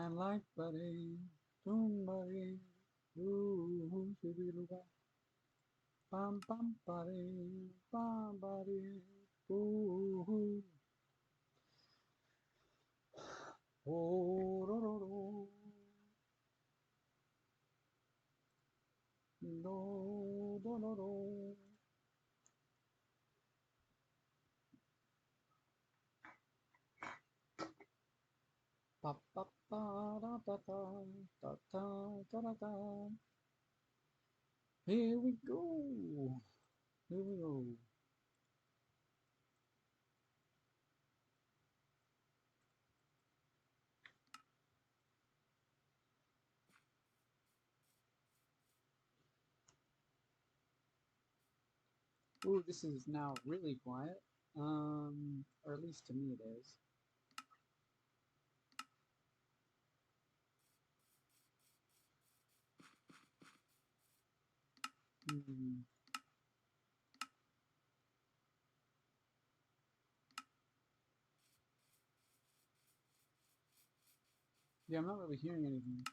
I like buddy, somebody, ooh, shibby-loo-ba, bam bam buddy, ooh, oh, do, do, do, do. Pa pa pa da da da da da da da da. Here we go. Here we go. Ooh, this is now really quiet. Or at least to me it is. Hmm. Yeah, I'm not really hearing anything.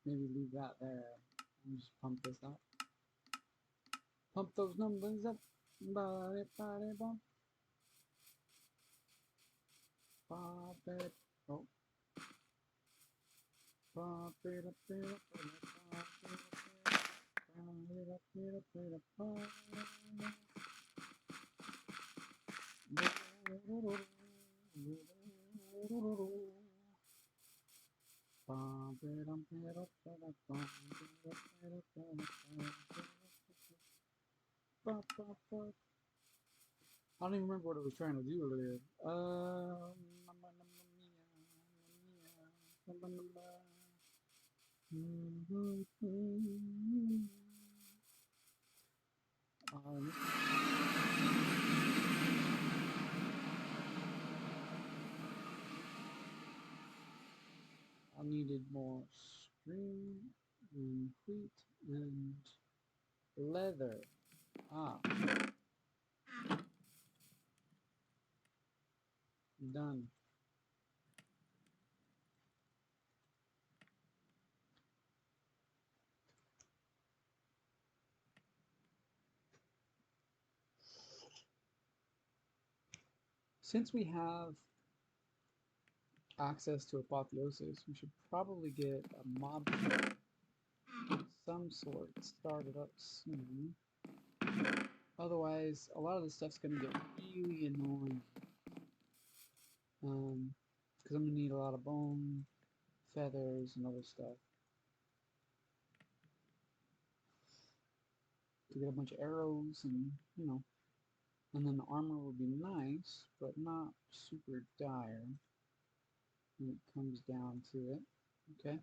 Maybe leave that there and just pump this up. Pump those numbers up. Body, body, bump. Pop it. Oh. Pop it up, it up, it up, pop it up, it up, it up, it up, pop I don't even remember what I was trying to do earlier. I needed more string and wheat and leather. Ah, done. Since we have access to Apotheosis, we should probably get a mob of some sort started up soon. Otherwise, a lot of this stuff's gonna get really annoying. Because I'm gonna need a lot of bone, feathers, and other stuff to get a bunch of arrows and, and then the armor would be nice, but not super dire when it comes down to it. Okay.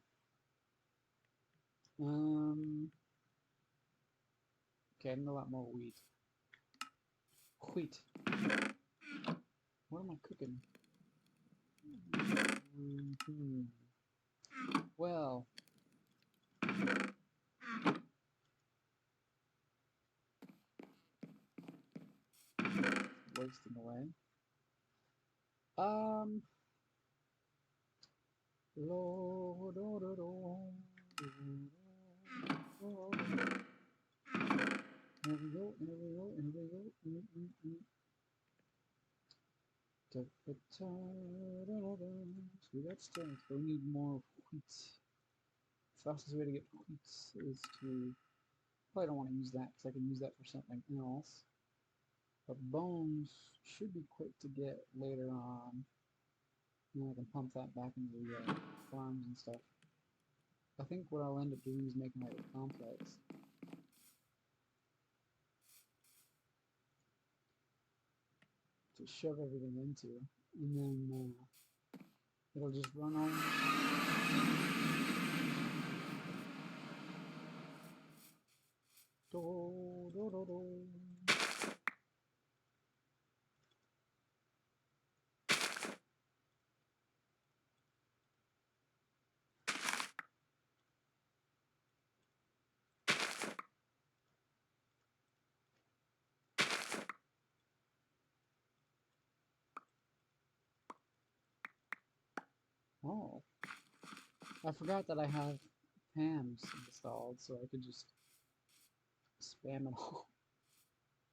Okay, I need a lot more wheat. Wheat. What am I cooking? Well, wasting away. Lord, here we go, here we go, here we go. So we got strength, but we need more wheat. Fastest way to get wheat is to... Probably don't want to use that because I can use that for something else. But bones should be quick to get later on. And I can pump that back into the farms and stuff. I think what I'll end up doing is making like a complex. To shove everything into. And then it'll just run on. Do, do, do, do. I forgot that I have PAMs installed, so I could just spam it all.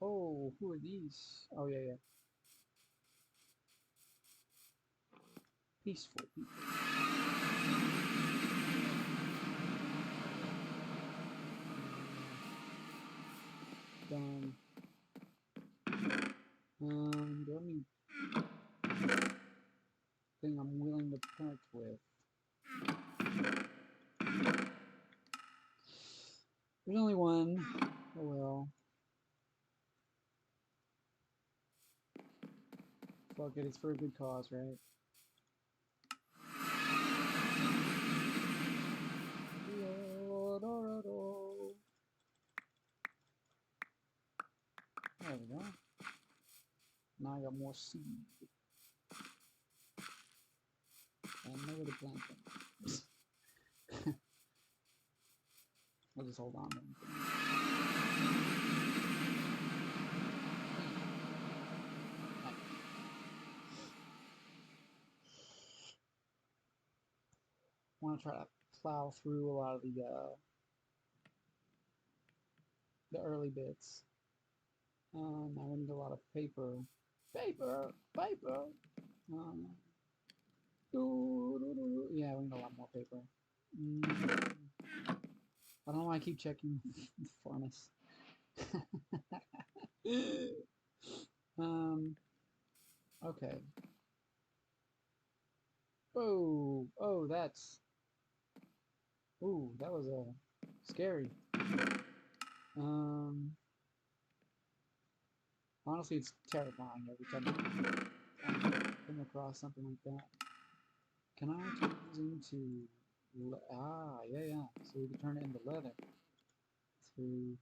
Oh, who are these? Oh, yeah, yeah. Peaceful people. Done. Do I have anything I'm willing to part with? There's only one. Oh well. Fuck it, it's for a good cause, right? There we go. Now I got more seed. And nowhere to plant them. I'll just hold on to them. I want to try to plow through a lot of the early bits. Now we need a lot of paper. Paper! Paper! Yeah, we need a lot more paper. I don't know why I keep checking the furnace. Okay. Oh, oh, that's... Ooh, that was scary. Honestly, it's terrifying every time I come across something like that. Can I turn these into... yeah, yeah. So we can turn it into leather. Through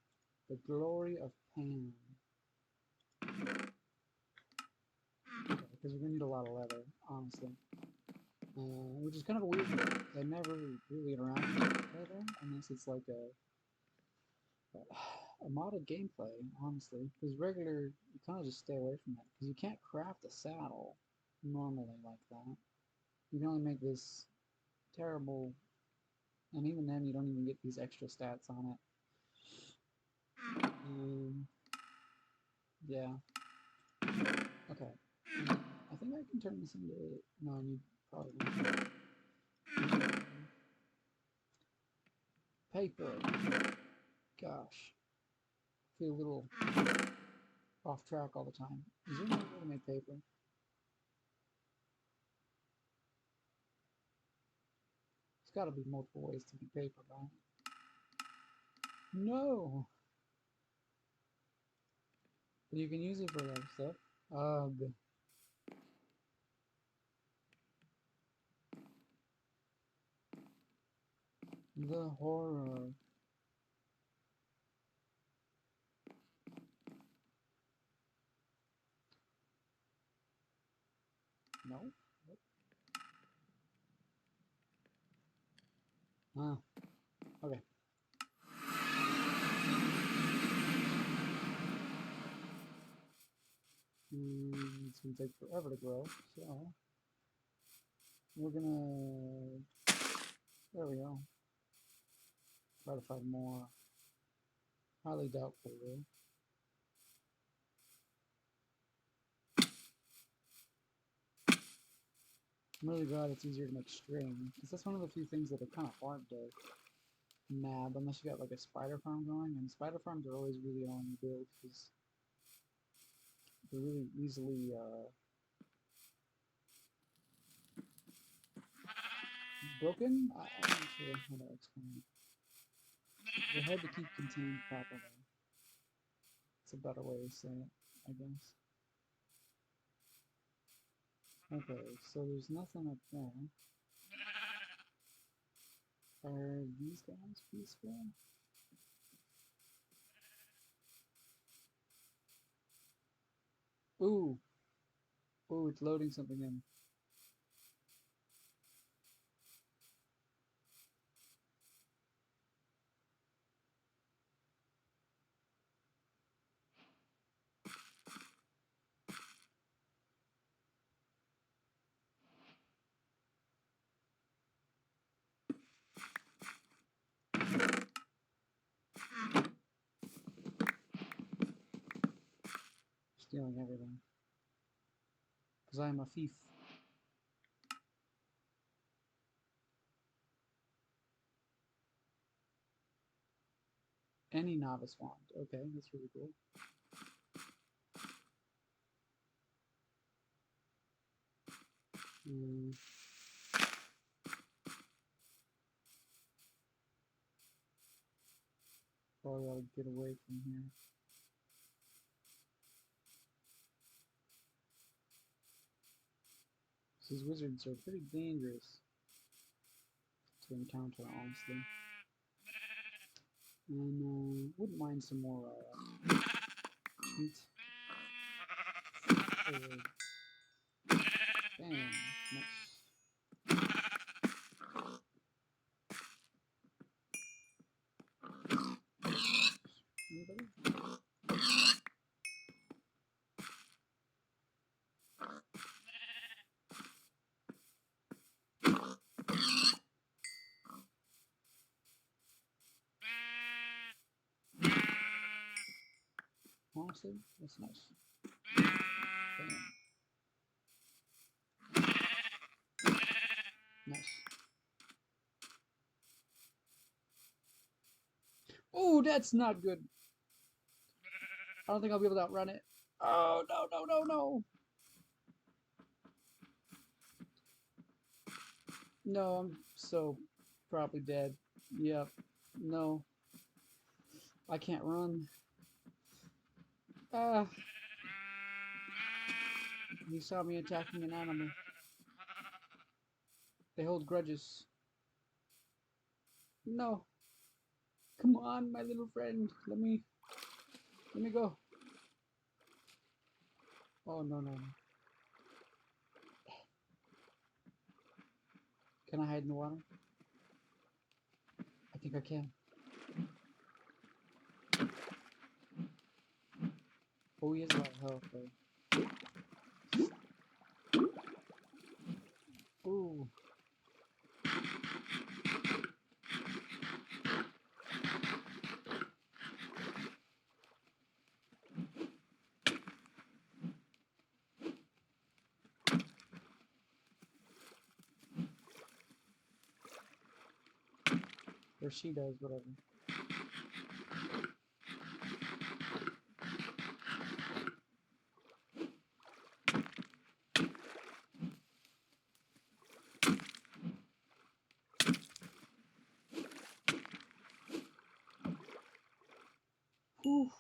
the glory of Pan. Okay, because we're going to need a lot of leather, honestly. Which is kind of a weird thing. I never really interact with leather unless it's like a modded gameplay, honestly. Because regular, you kind of just stay away from it. Because you can't craft a saddle normally like that. You can only make this terrible, and even then you don't even get these extra stats on it. Yeah. Okay. I think I can turn this into... No, I need probably... Paper. Gosh. I feel a little off track all the time. Is there another way to make paper? There's got to be multiple ways to make paper, right? No! But you can use it for other stuff. Ugh. The horror. No? Ah. Okay. It's gonna take forever to grow, so we're gonna... There we go. Try to find more. Highly doubtful, though. I'm really glad it's easier to make string, because that's one of the few things that are kind of hard to nab, unless you got like a spider farm going, and spider farms are always really on your build, because they're really easily broken? I'm not sure how to explain it. They're hard to keep contained properly. It's a better way to say it, I guess. Okay, so there's nothing up there. Are these guys peaceful? Ooh! Ooh, it's loading something in. stealing everything. Because I am a thief. Any novice wand. Okay, that's really cool. Probably ought to get away from here. These wizards are pretty dangerous to encounter, honestly. And wouldn't mind some more meat. Bam, nice. Anybody? Honestly, that's nice. Bam. Nice. Oh, that's not good. I don't think I'll be able to outrun it. Oh, no, no, no, no. No, I'm so probably dead. Yep. No. I can't run. Ah. He saw me attacking an animal. They hold grudges. No. Come on, my little friend. Let me go. Oh, no, no, no. Can I hide in the water? I think I can. Oh, he has a lot of health, though. Ooh. Or she does, whatever. Whew.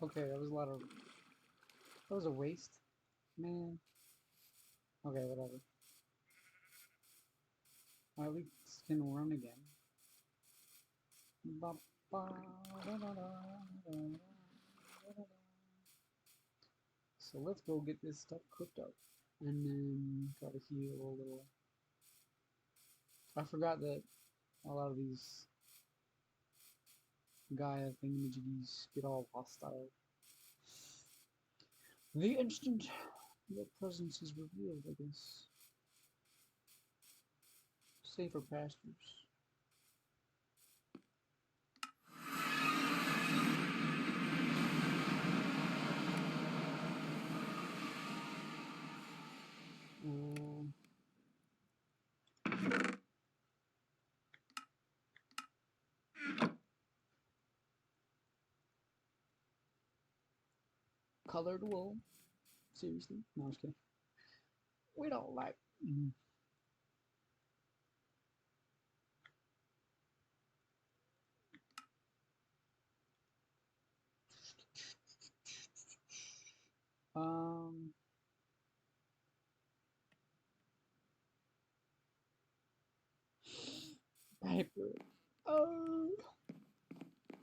Okay, that was a lot of... That was a waste. Man. Okay, whatever. I at least can run again. So let's go get this stuff cooked up. And then try to heal a little. I forgot that a lot of these Gaia thingamajiggies get all hostile. The instant your presence is revealed, I guess. Safer pastures. Colored wool. Seriously? No, I was kidding. We don't like... Paper. Oh.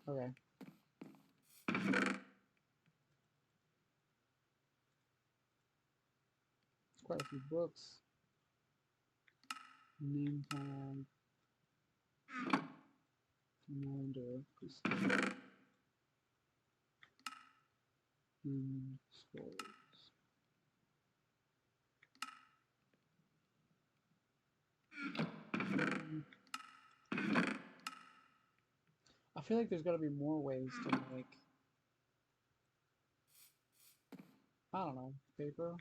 Okay. Quite a few books. Name tag. Commander. And scrolls. I feel like there's got to be more ways to make, I don't know, paper.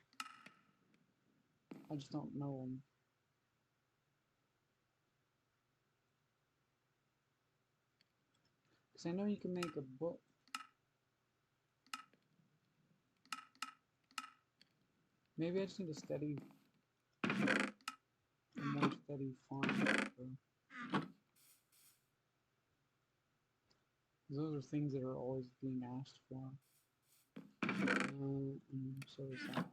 I just don't know them. Because I know you can make a book. Maybe I just need a more steady farm. Those are things that are always being asked for. And so is that.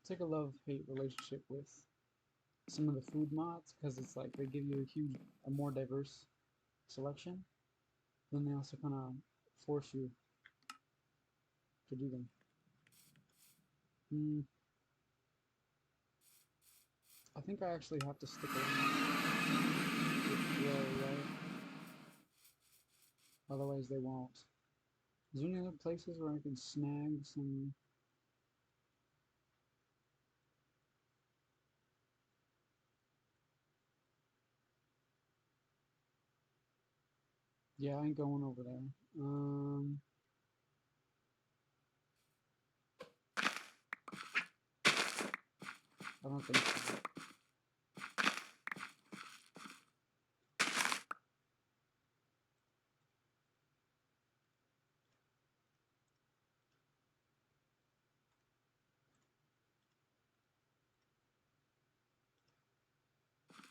It's like a love-hate relationship with some of the food mods, because it's like they give you a more diverse selection, then they also kind of force you to do them. I think I actually have to stick around with Grow, right? Otherwise they won't. Is there any other places where I can snag some? Yeah, I ain't going over there. I don't think so.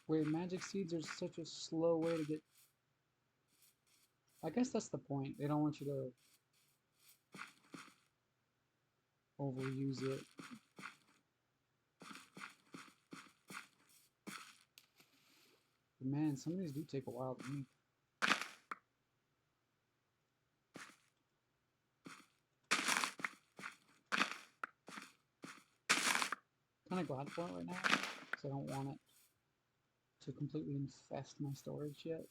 Wait, magic seeds are such a slow way to get... I guess that's the point. They don't want you to overuse it. But man, some of these do take a while to make. Kind of glad for it right now, because I don't want it to completely infest my storage yet.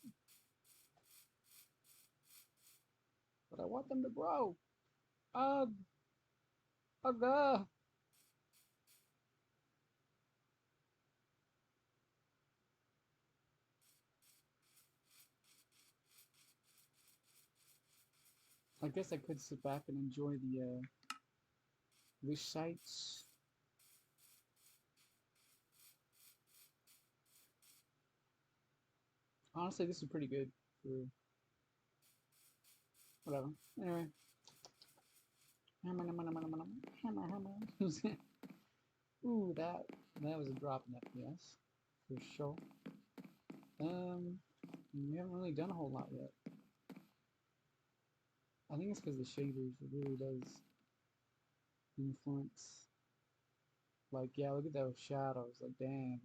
But I want them to grow. Ugh! Ugh! I guess I could sit back and enjoy the wish sites. Honestly, this is pretty good for whatever. Anyway. Ooh, that was a drop in FPS for sure. We haven't really done a whole lot yet. I think it's because the shaders, it really does influence. Like, yeah, look at those shadows. Like, dang.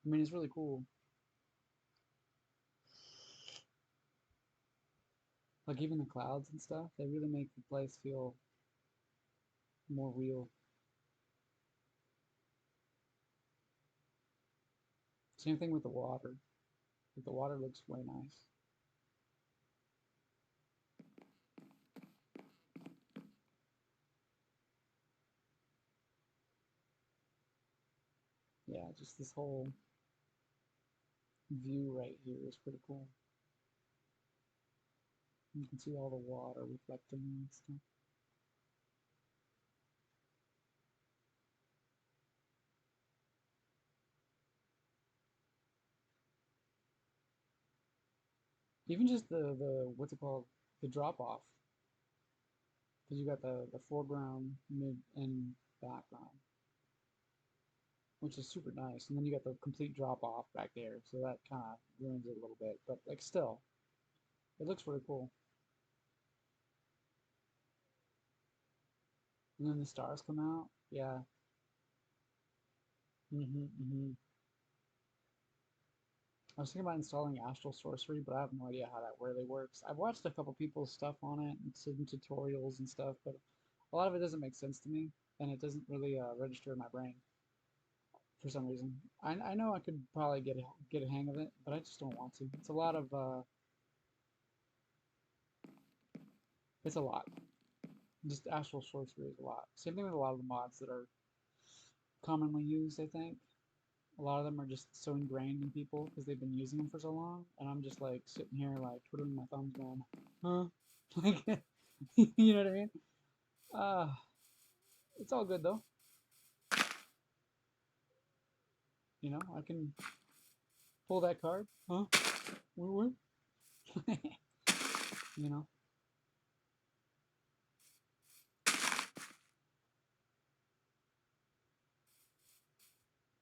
I mean, it's really cool. Like, even the clouds and stuff, they really make the place feel more real. Same thing with the water. Like, the water looks way nice. Yeah, just this whole view right here is pretty cool. You can see all the water reflecting and stuff. Even just the what's it called? The drop off. Because you got the foreground, mid, and background, which is super nice. And then you got the complete drop off back there, so that kind of ruins it a little bit. But like still, it looks really cool. And then the stars come out. Yeah. I was thinking about installing Astral Sorcery, but I have no idea how that really works. I've watched a couple people's stuff on it and some tutorials and stuff, but a lot of it doesn't make sense to me, and it doesn't really register in my brain for some reason. I know I could probably get a hang of it, but I just don't want to. It's a lot of It's a lot. Just actual sorcery is a lot. Same thing with a lot of the mods that are commonly used, I think. A lot of them are just so ingrained in people because they've been using them for so long, and I'm just like sitting here like twiddling my thumbs going, huh? Like, you know what I mean? Uh, it's all good though. You know, I can pull that card, huh? What? You know?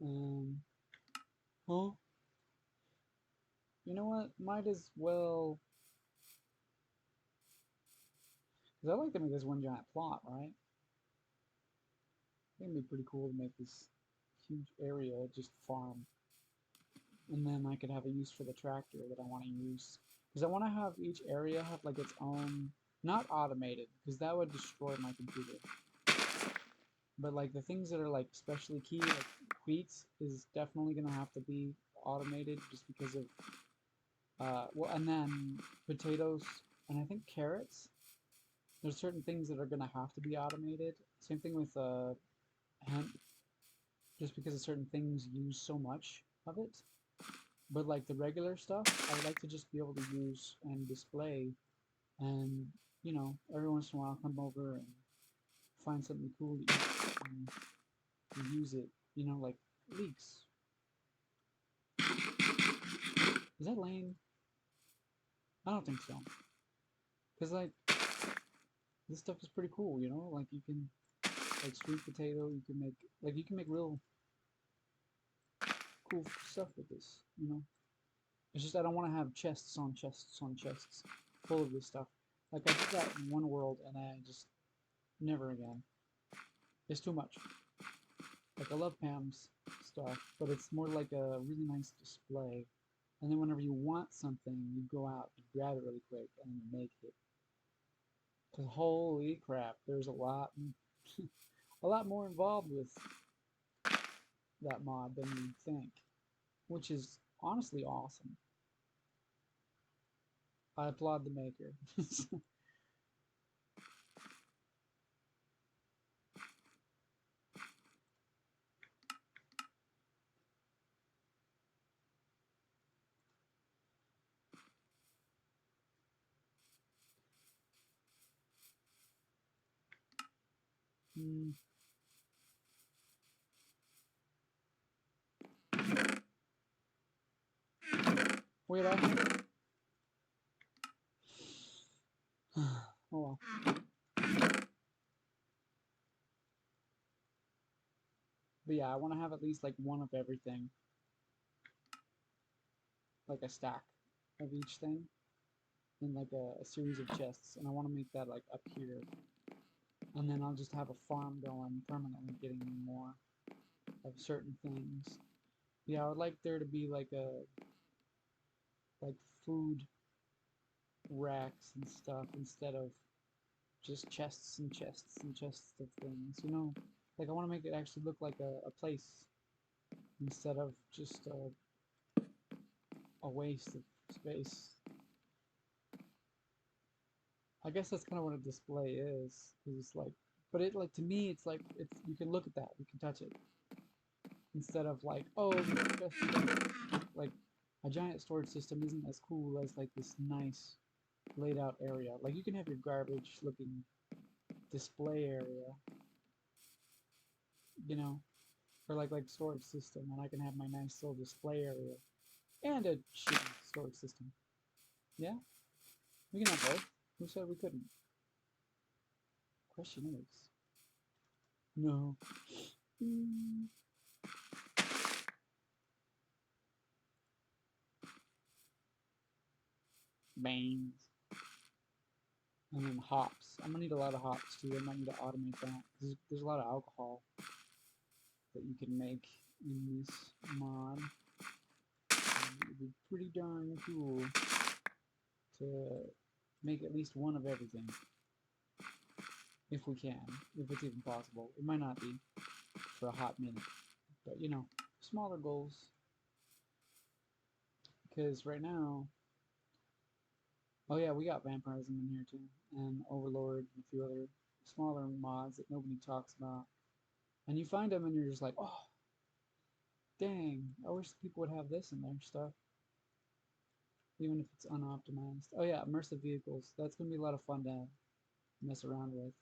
Um, huh? You know what? Might as well, because I like to make this one giant plot, right? I think it'd be pretty cool to make this huge area just farm. And then I could have a use for the tractor that I want to use. Because I want to have each area have like its own, not automated, because that would destroy my computer. But like the things that are like especially key, like wheats, is definitely going to have to be automated just because of, well, and then potatoes, and I think carrots. There's certain things that are going to have to be automated. Same thing with hemp, just because of certain things use so much of it. But like the regular stuff, I would like to just be able to use and display, and you know, every once in a while come over and find something cool to eat and use it. You know, like leeks. Is that lane? I don't think so. Cause like this stuff is pretty cool. You know, like you can like sweet potato. You can make real cool stuff with this. You know, it's just I don't want to have chests on chests on chests full of this stuff. Like I did that in one world, and I just never again. It's too much. Like I love Pam's stuff, but it's more like a really nice display. And then whenever you want something, you go out, you grab it really quick, and you make it. Cause holy crap, there's a lot more involved with that mod than you'd think, which is honestly awesome. I applaud the maker. Hmm. Wait, oh well. But yeah, I want to have at least like one of everything, like a stack of each thing, in like a series of chests, and I want to make that like up here, and then I'll just have a farm going permanently, getting me more of certain things. Yeah, I would like there to be like food racks and stuff instead of just chests and chests and chests of things. You know, like I want to make it actually look like a place instead of just a waste of space. I guess that's kind of what a display is. 'Cause it's like, but it like to me, it's like it's you can look at that, you can touch it, instead of like, oh, like a giant storage system isn't as cool as like this nice laid out area. Like you can have your garbage looking display area, you know, or like storage system, and I can have my nice little display area and a shitty storage system. Yeah, we can have both. Who said we couldn't? Question is, no. Mm. Beans. And then hops. I'm gonna need a lot of hops too. I might need to automate that. There's a lot of alcohol that you can make in this mod. It would be pretty darn cool to make at least one of everything. If we can. If it's even possible. It might not be for a hot minute. But you know, smaller goals. Because right now, Oh yeah, we got vampirism in here too, and Overlord and a few other smaller mods that nobody talks about. And you find them and you're just like, oh, dang, I wish people would have this in their stuff, even if it's unoptimized. Oh yeah, immersive vehicles. That's gonna be a lot of fun to mess around with.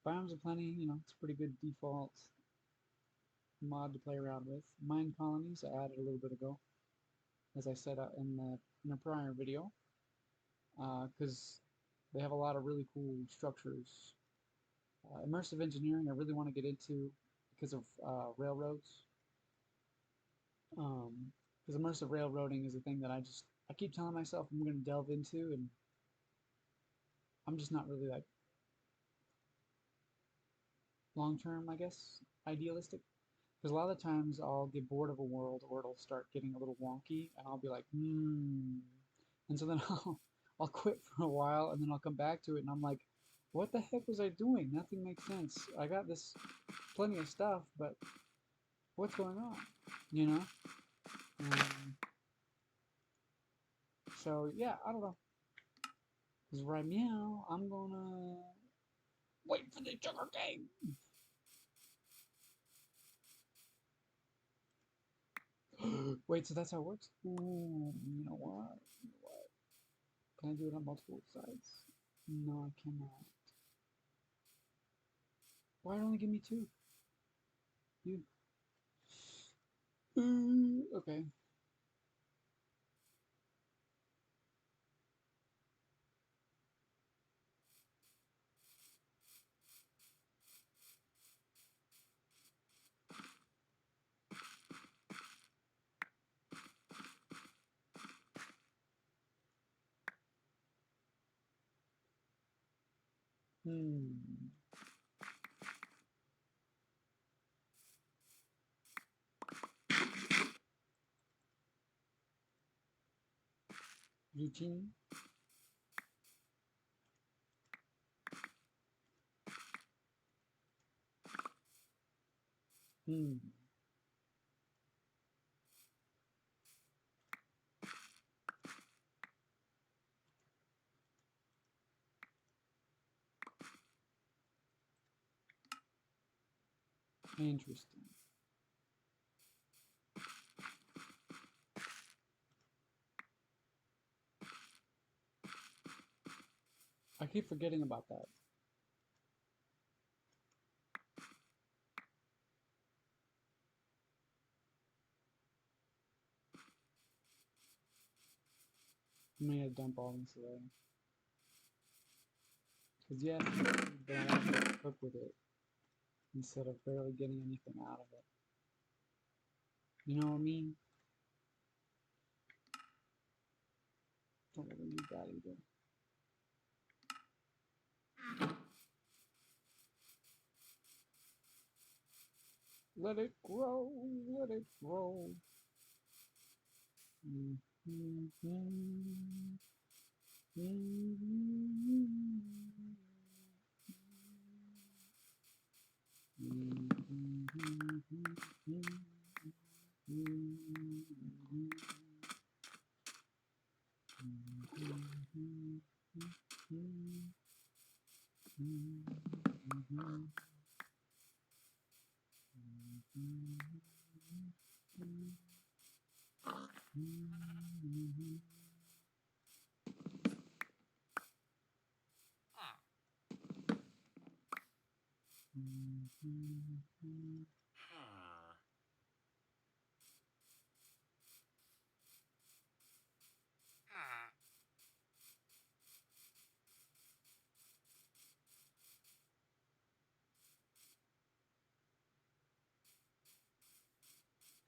Biomes are plenty, you know, it's a pretty good default mod to play around with. Mine colonies I added a little bit ago, as I said in a prior video, because they have a lot of really cool structures. Immersive engineering I really want to get into because of railroads. Because immersive railroading is a thing that I keep telling myself I'm going to delve into, and I'm just not really like long term, I guess, idealistic. Because a lot of the times I'll get bored of a world or it'll start getting a little wonky, and I'll be like, and so then I'll quit for a while, and then I'll come back to it, and I'm like, what the heck was I doing? Nothing makes sense. I got this plenty of stuff, but what's going on? You know? Um, so yeah, I don't know. Because right now I'm gonna wait for the sugar game. Wait, so that's how it works? Ooh, you know what? You know what? Can I do it on multiple sides? No, I cannot. Why only give me two? You. Okay. Hmm. Routine. Hmm. Interesting. I keep forgetting about that. I'm gonna dump all this away. Because yes, but I want to cook with it instead of barely getting anything out of it. You know what I mean? Don't really need that either. Let it grow, let it grow. Mm -hmm. Mm -hmm.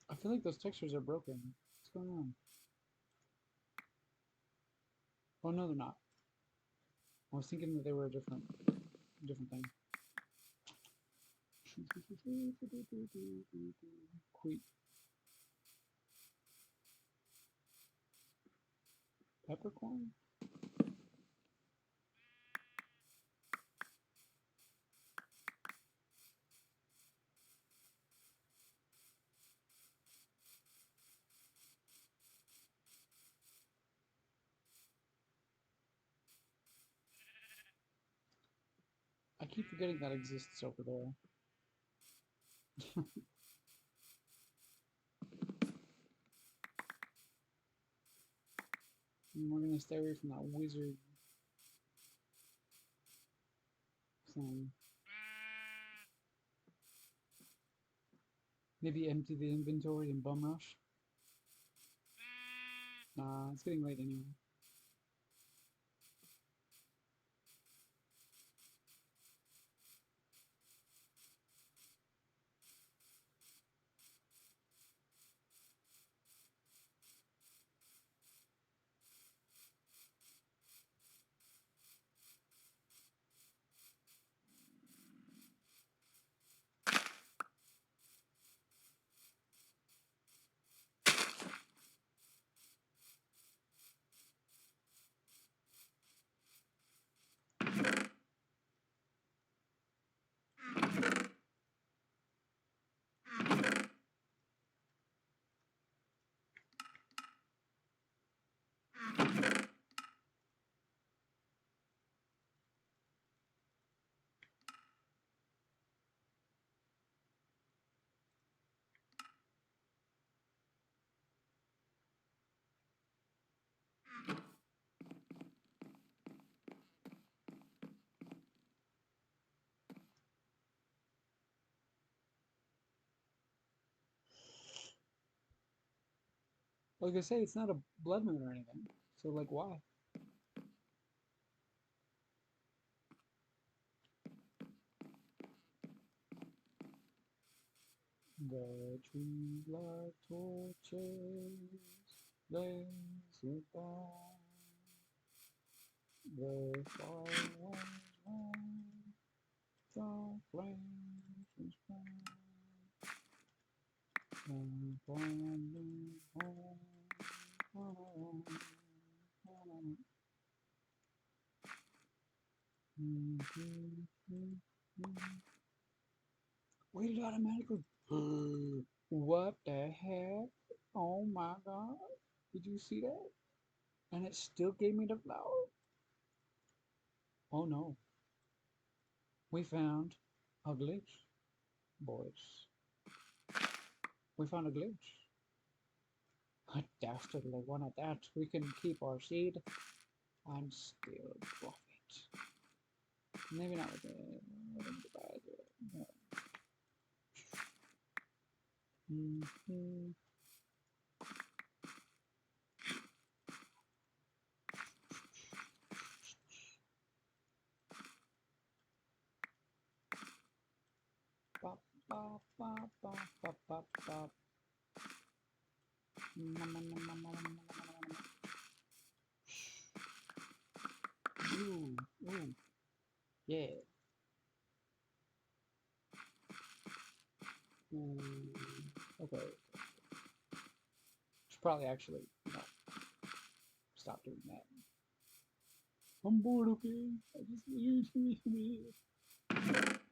I feel like those textures are broken. What's going on? Oh no, they're not. I was thinking that they were a different thing. Wheat. Peppercorn? keep forgetting that exists over there. And we're gonna stay away from that wizard thing. Maybe empty the inventory and bum rush. Nah, it's getting late anyway. Like I say, it's not a blood moon or anything. So like, why? The trees like torches, blazing by. The fire winds the flames from sky. And blinding home. Wait, it automatically. What the heck? Oh my god. Did you see that? And it still gave me the flower? Oh no. We found a glitch, boys. We found a glitch. A dastardly one at that. We can keep our seed and still profit. Maybe not with the bad. Bop, bop, bop, bop, bop, bop, bop. Ooh, ooh, yeah. Ooh, okay. Should probably actually stop doing that. I'm bored, okay? I just use me.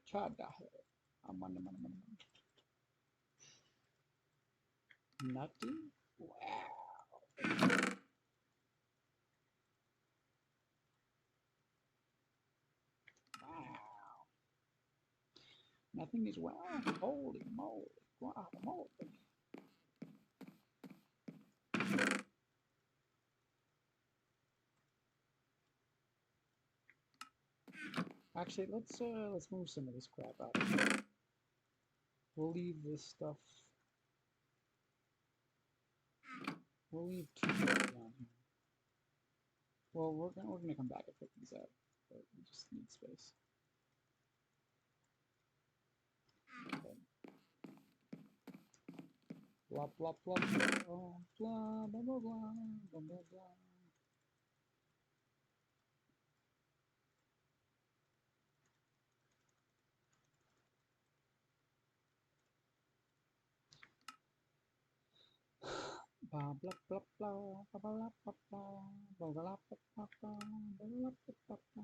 Chad got it. I'm on. Nutty? Wow. Wow. Nothing is wow. Holy moly. Wow, moly. Actually, let's move some of this crap out of here. We'll leave this stuff. We'll leave two down here. Well, we're gonna come back and pick these up, but we just need space. Okay. Blah blah blah blah blah blah blah blah blah blah blah. Blah blah blah blah blah blah blah blah blah blah blah blah blah blah.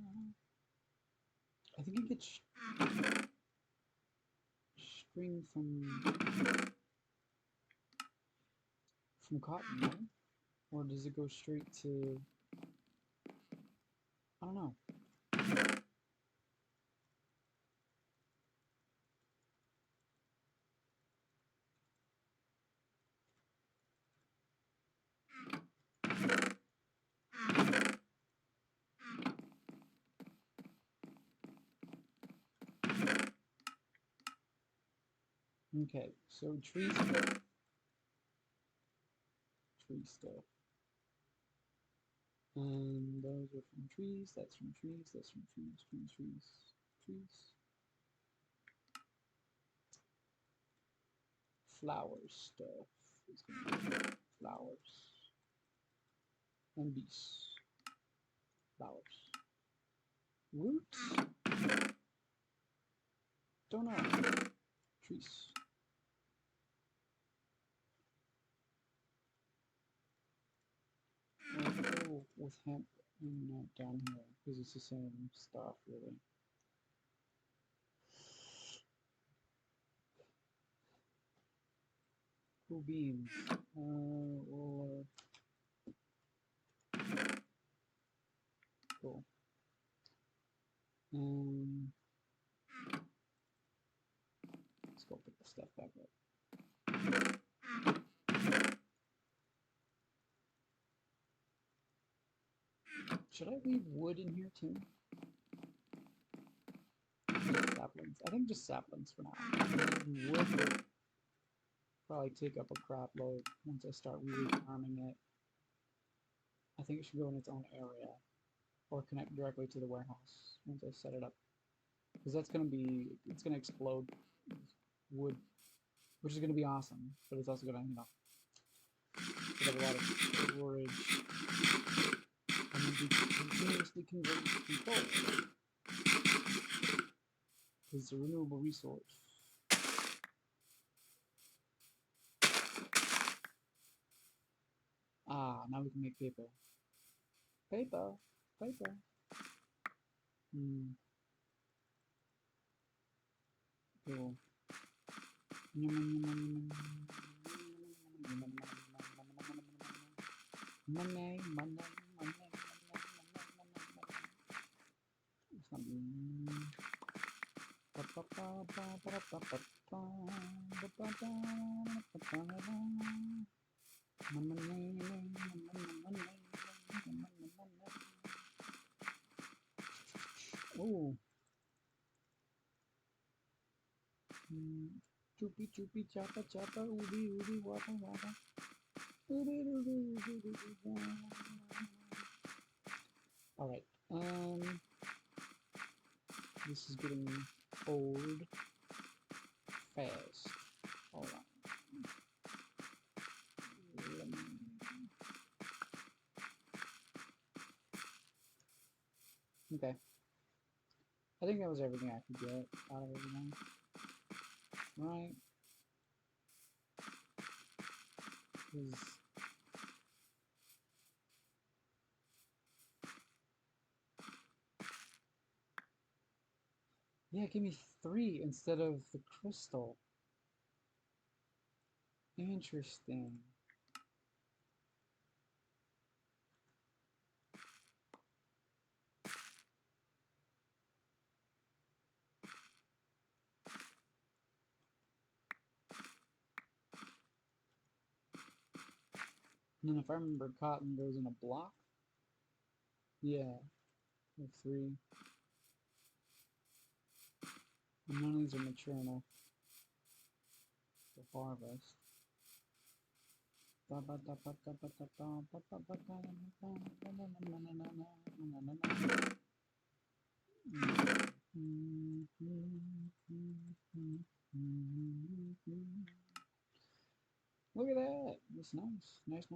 I think you get string from cotton, right? Or does it go straight to? I don't know. Okay, so tree stuff. Tree stuff. And those are from trees, that's from trees, that's from trees, trees. Flowers stuff is gonna be flowers. And bees. Flowers. Roots? Don't know. Trees. I'll go with hemp and down here because it's the same stuff really. Cool beans. Cool. Let's go pick the stuff back up. Should I leave wood in here too? Saplings. I think just saplings for now. Wood will probably take up a crap load once I start really farming it. I think it should go in its own area or connect directly to the warehouse once I set it up. Because that's going to be, it's going to explode wood, which is going to be awesome, but it's also going to, you know, have a lot of storage and then be continuously converted to coal. Because it's a renewable resource. Ah, now we can make paper. Paper. Cool. Money. Oh. Chupi chapa ubi wapa wapa. All right. This is getting old fast. Hold on. Okay. I think that was everything I could get out of everything. Right? Yeah, give me 3 instead of the crystal. Interesting. And then if I remember, cotton goes in a block. Yeah, with 3. And none of these are mature enough to harvest. Look at that. That's nice. Nice.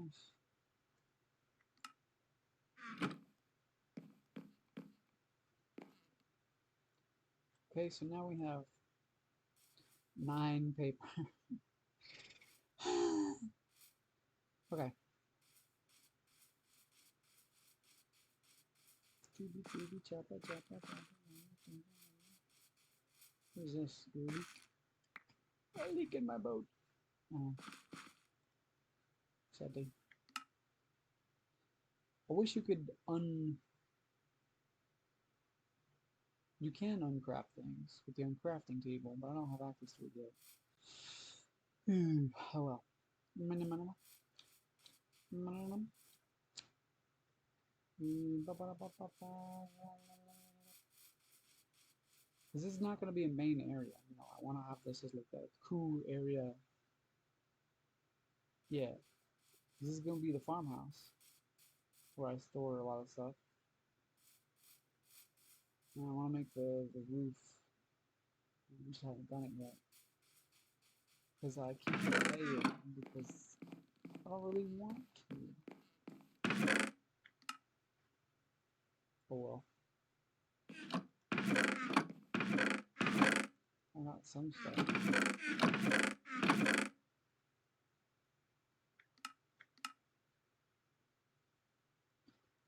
Okay, so now we have 9 paper. Okay. Chapa. What is this? A leak? A leak in my boat. Oh. Sadly. I wish you could You can uncraft things with the uncrafting table, but I don't have access to it yet. Oh well. This is not going to be a main area. You know, I want to have this as like a cool area. Yeah, this is going to be the farmhouse where I store a lot of stuff. And I want to make the roof. I just haven't done it yet. Because I keep delaying because I don't really want to. Oh well. I got some stuff.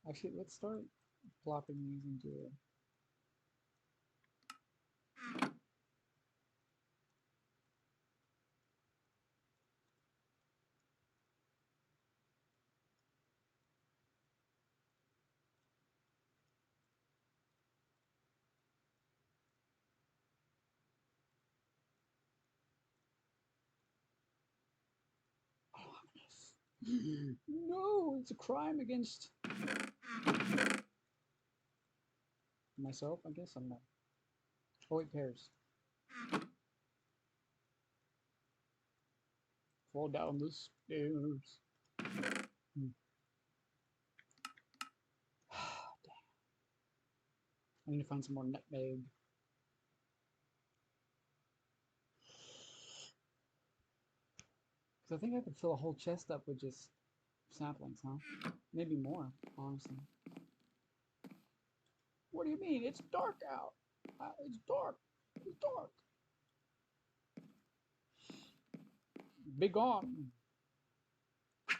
Actually, let's start plopping these into it. No, it's a crime against myself, I guess. I'm not. Oh, wait, pears. Fall down the stairs. Hmm. I need to find some more nutmeg. Because I think I could fill a whole chest up with just saplings, huh? Maybe more, honestly. What do you mean? It's dark out. It's dark. It's dark. Be gone,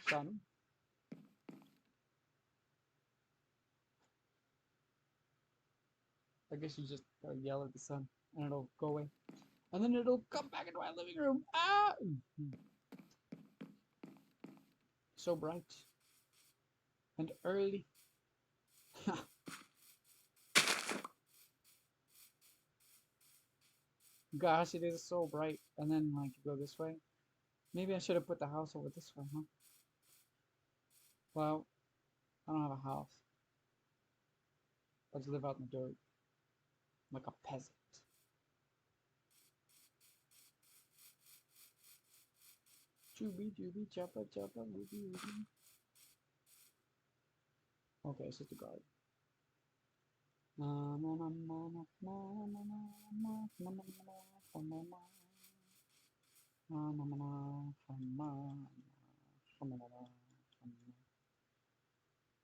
son. I guess you just gotta yell at the sun and it'll go away. And then it'll come back into my living room. Ah! So bright. And early. Gosh, it is so bright. And then, like, you go this way. Maybe I should have put the house over this way, huh? Well, I don't have a house. I just live out in the dirt. Like a peasant. Chooby, chooby, choppa, choppa, wooby, wooby. Okay, it's just a garden.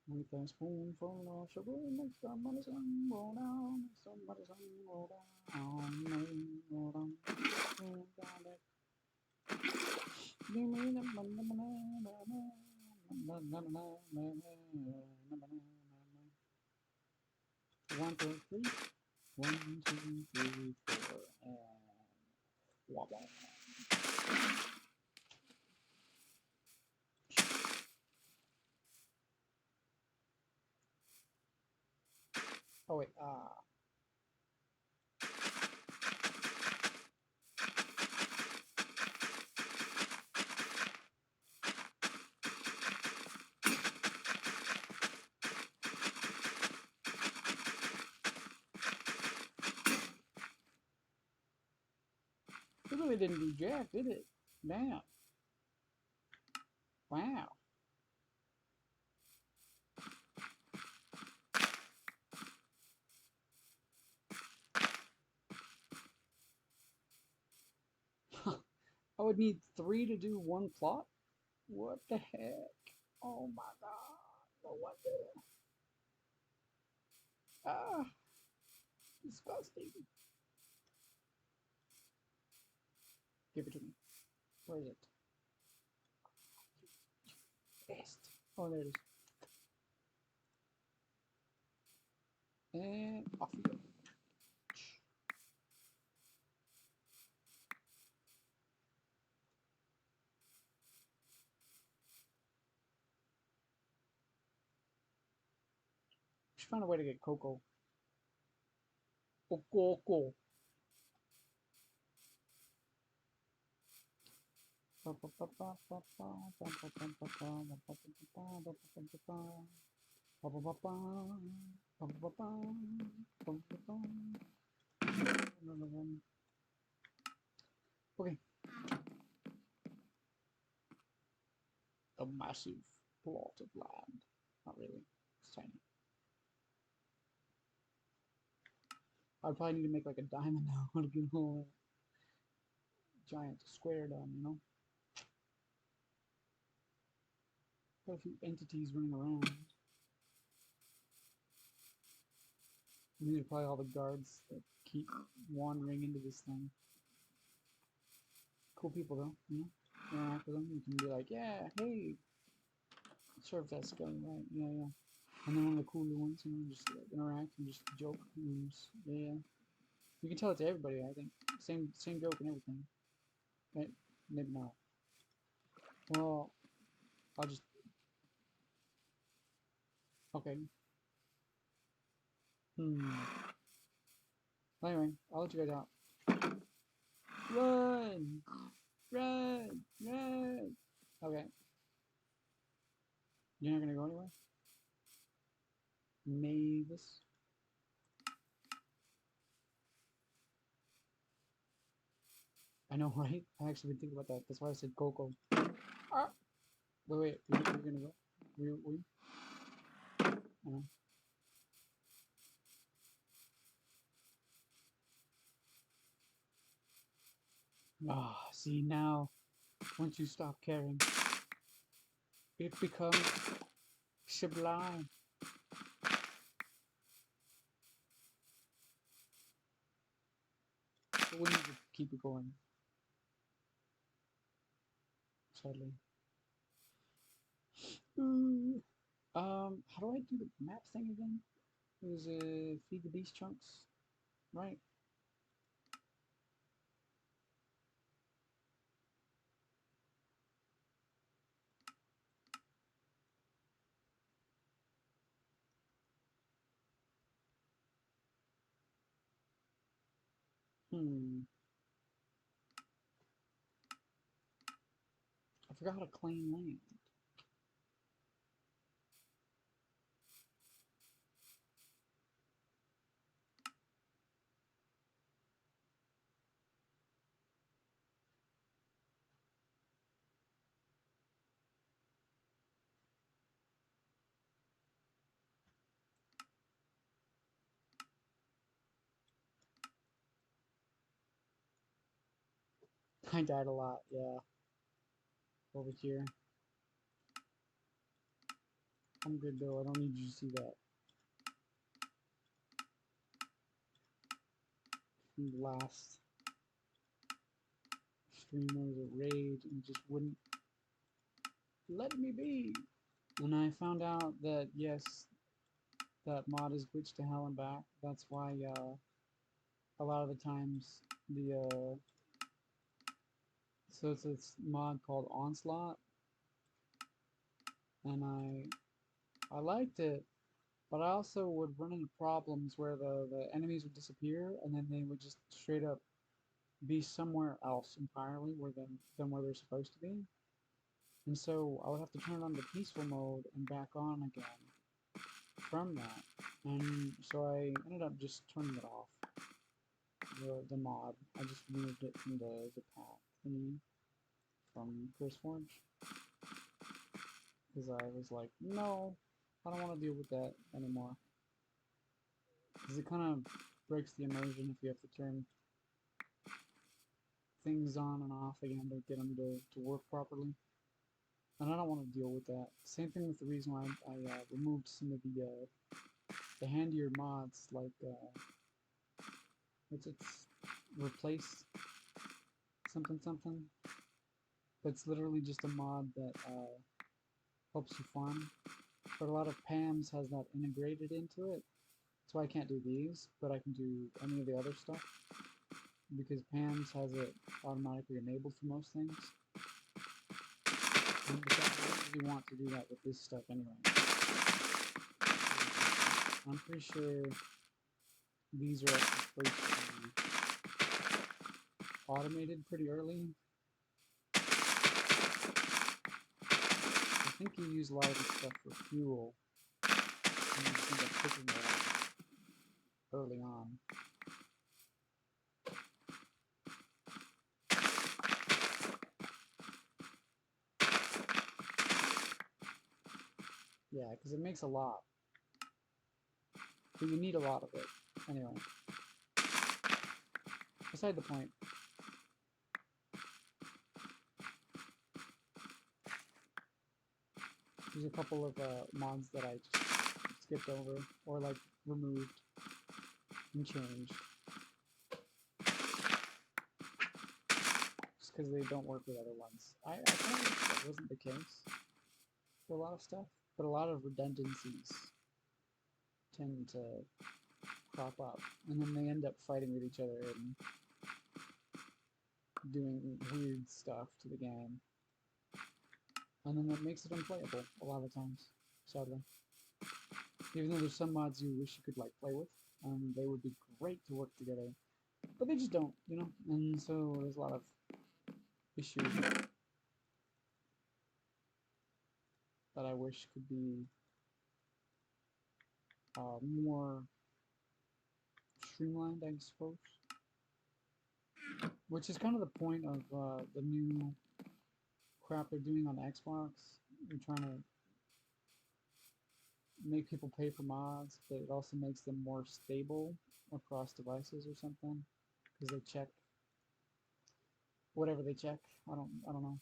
With a spoonful of sugar makes somebody sun roll down, somebody sun roll down, roll down, roll down. One, two, three. 1, 2, 3, 4, and wobble. Oh wait, it really didn't do jack, did it? Damn. Wow. I would need 3 to do 1 plot? What the heck? Oh my god. No wonder. Ah, disgusting. Give it to me. Where is it? Best. Oh, there it is. And off you go. Should find a way to get cocoa. Cocoa. massive plot of land. Not really. It's tiny. I'd probably need to make like a diamond now to get a whole giant square done, you know? Got a few entities running around. And these are probably all the guards that keep wandering into this thing. Cool people though, you know? Interact with them, you can be like, yeah, hey, serve that skilling right, yeah. And then one of the cooler ones, you know, just like, interact and just joke and just, yeah. You can tell it to everybody, I think. Same joke and everything. Right? Maybe not. Well, I'll just... Okay. Anyway, I'll let you guys out. Run! Run! Run! Okay. You're not gonna go anywhere? Mavis? I know, right? I actually been thinking about that. That's why I said Coco. Ah! Wait, were you gonna go? Were you? Ah, see now, once you stop caring, it becomes sublime. But we need to keep it going. Sadly. How do I do the map thing again? It was feed the beast chunks, right? I forgot how to claim land. I died a lot, yeah. Over here. I'm good though, I don't need you to see that. From the last stream there was a raid and it just wouldn't let me be. And I found out that yes, that mod is glitched to hell and back. That's why a lot of the times the so it's this mod called Onslaught, and I liked it, but I also would run into problems where the enemies would disappear and then they would just straight up be somewhere else entirely than where they're supposed to be. And so I would have to turn on the peaceful mode and back on again from that. And so I ended up just turning it off. The mod. I just removed it from the path thingy from CurseForge. Because I was like, no, I don't want to deal with that anymore. Because it kind of breaks the immersion if you have to turn things on and off again to get them to work properly. And I don't want to deal with that. Same thing with the reason why I removed some of the handier mods, like, it's replace something something. That's literally just a mod that helps you farm. But a lot of PAMs has that integrated into it. That's why I can't do these, but I can do any of the other stuff. Because PAMs has it automatically enabled for most things. And I don't really want to do that with this stuff anyway. I'm pretty sure these are supposed to be automated pretty early. I think you use a lot of this stuff for fuel. And you just end up cooking it early on. Yeah, because it makes a lot. But you need a lot of it. Anyway. Beside the point. There's a couple of mods that I just skipped over, or like removed and changed. Just because they don't work with other ones. I kind of wish that wasn't the case for a lot of stuff, but a lot of redundancies tend to crop up, and then they end up fighting with each other and doing weird stuff to the game. And then that makes it unplayable a lot of times, sadly. Even though there's some mods you wish you could like play with, they would be great to work together, but they just don't, you know. And so there's a lot of issues that I wish could be more streamlined, I suppose. Which is kind of the point of the new crap they're doing on Xbox. They're trying to make people pay for mods, but it also makes them more stable across devices or something, because they check whatever they check. I don't know.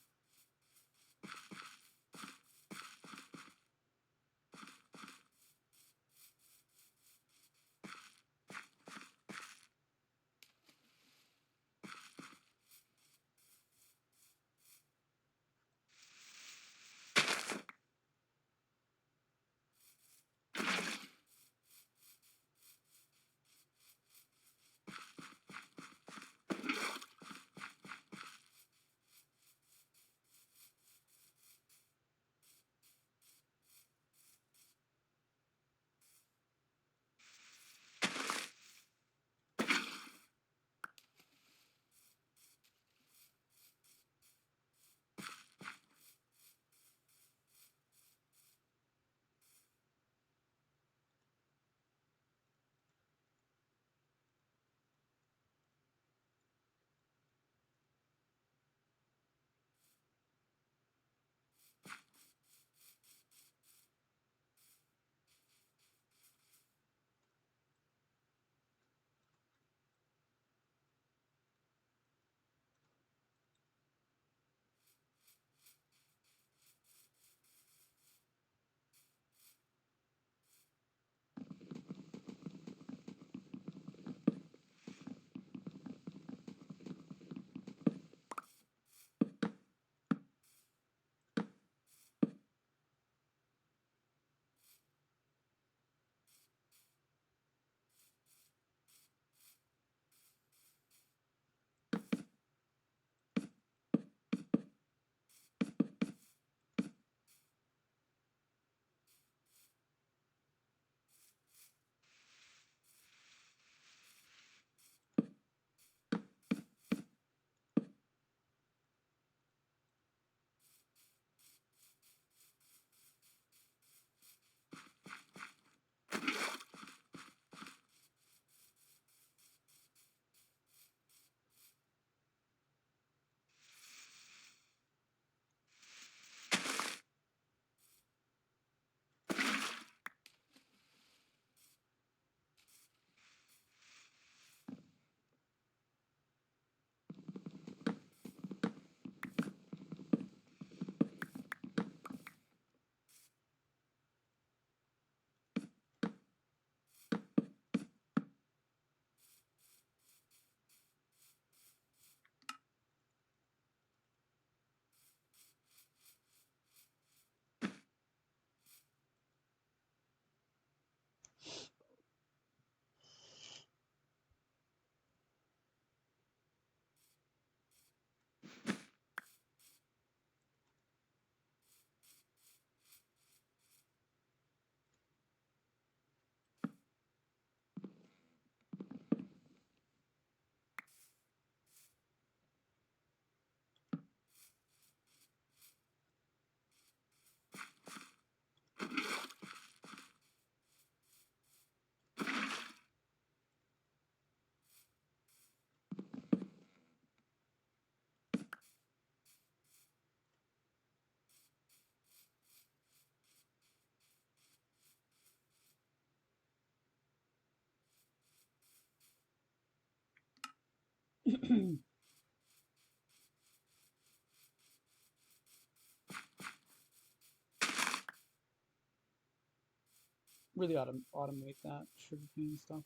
Really ought to automate that sugarcane stuff,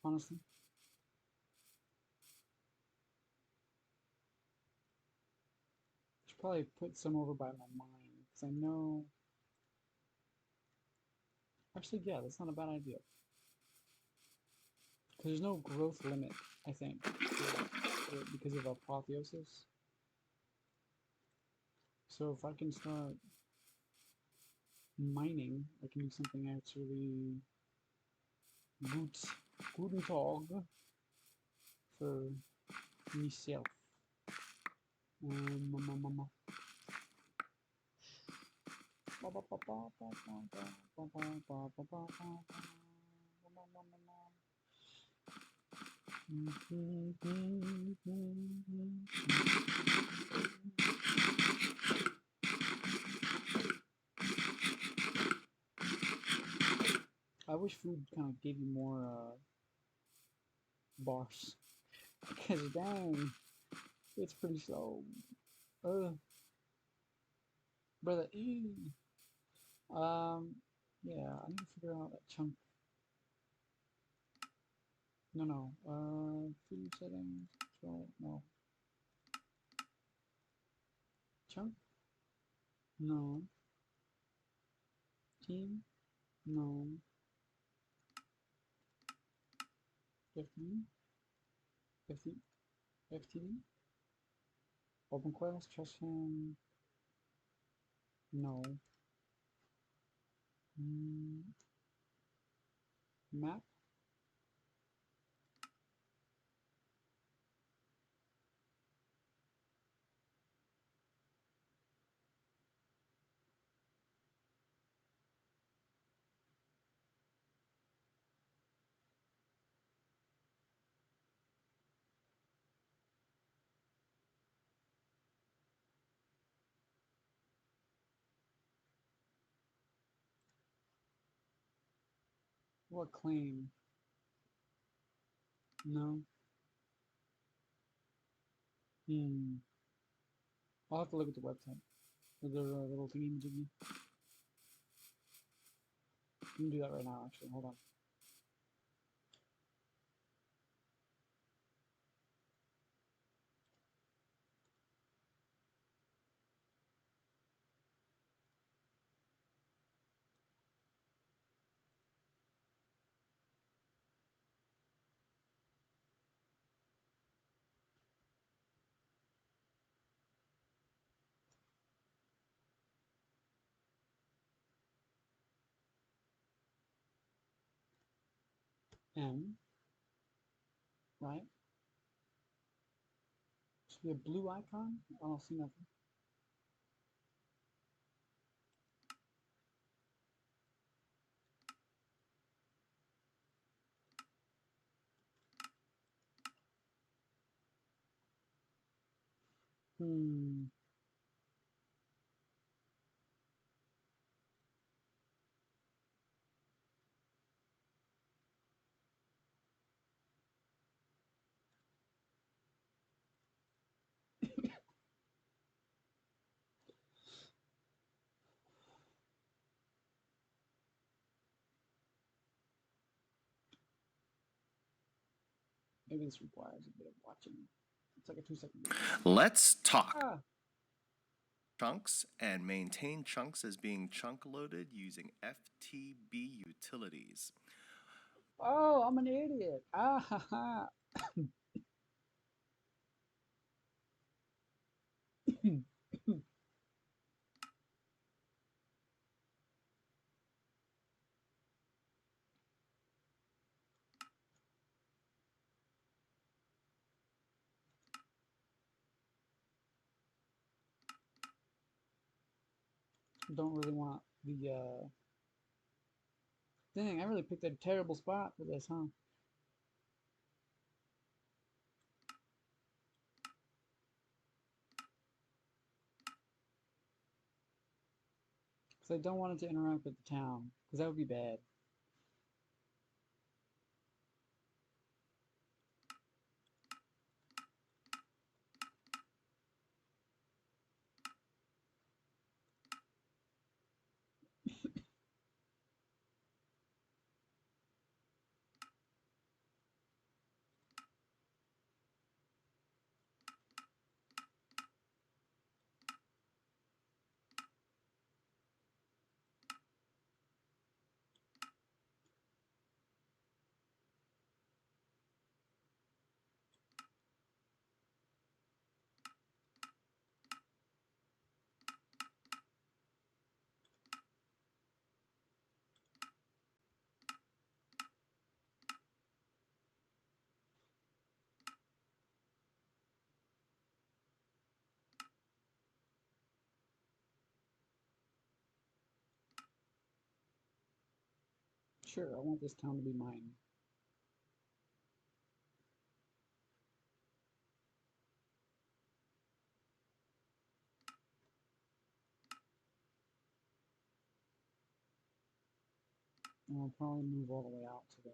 honestly. Should probably put some over by my mine, because I know... Actually, yeah, that's not a bad idea. Because there's no growth limit, I think, because of apotheosis. So if I can start mining, I can do something actually guten Tag for myself. I wish food kind of gave you more bars, because dang, it's pretty slow. Brother, yeah, I need to figure out that chunk. No, food settings, control, no. Chunk? No. Team? No. FTD? FTD? Open quest, trust him. No. Map? What claim? No. I'll have to look at the website. Is there a little thingy jiggy? You can do that right now, actually. Hold on. M, right? Should be a blue icon. I don't see nothing. Maybe this requires a bit of watching. It's like a 2-second video. Let's talk chunks and maintain chunks as being chunk loaded using FTB utilities. Oh, I'm an idiot. Ah ha ha. Don't really want the dang, I really picked a terrible spot for this, huh? Because I don't want it to interact with the town, because that would be bad. Sure, I want this town to be mine. And I'll probably move all the way out to there.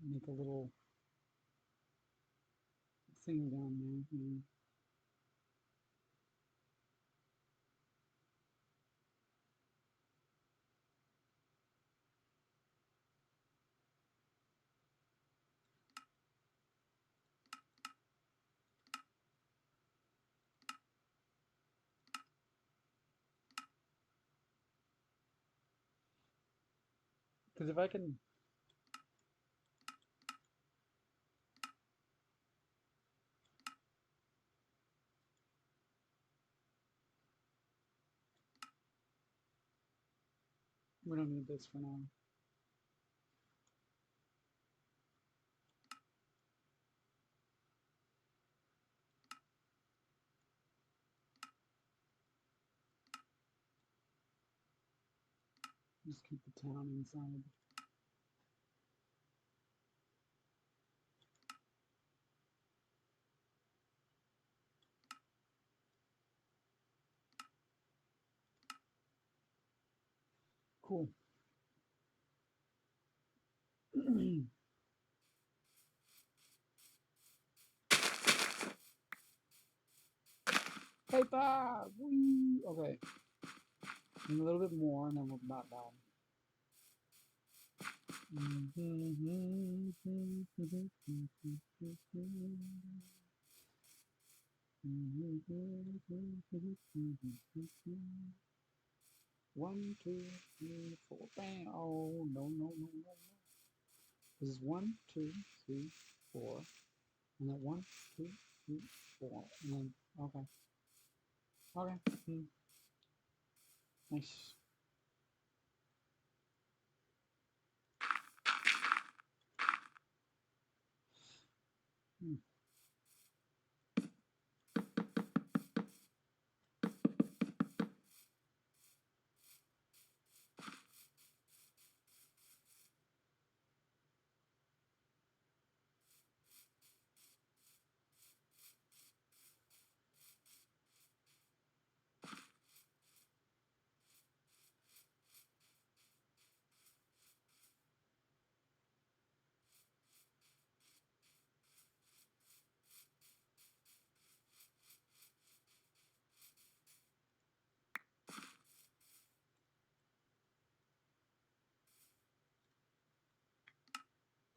Make a little thing down there. Because if I can... We don't need this for now. Just keep the town inside. Cool. Paper! Whee! Okay. And a little bit more, and then we'll about done. One, two, three, four. Bang! Oh, no, no, no, no, no. This is 1, 2, 3, 4. And then 1, 2, 3, 4. And then, okay. Okay. Nice.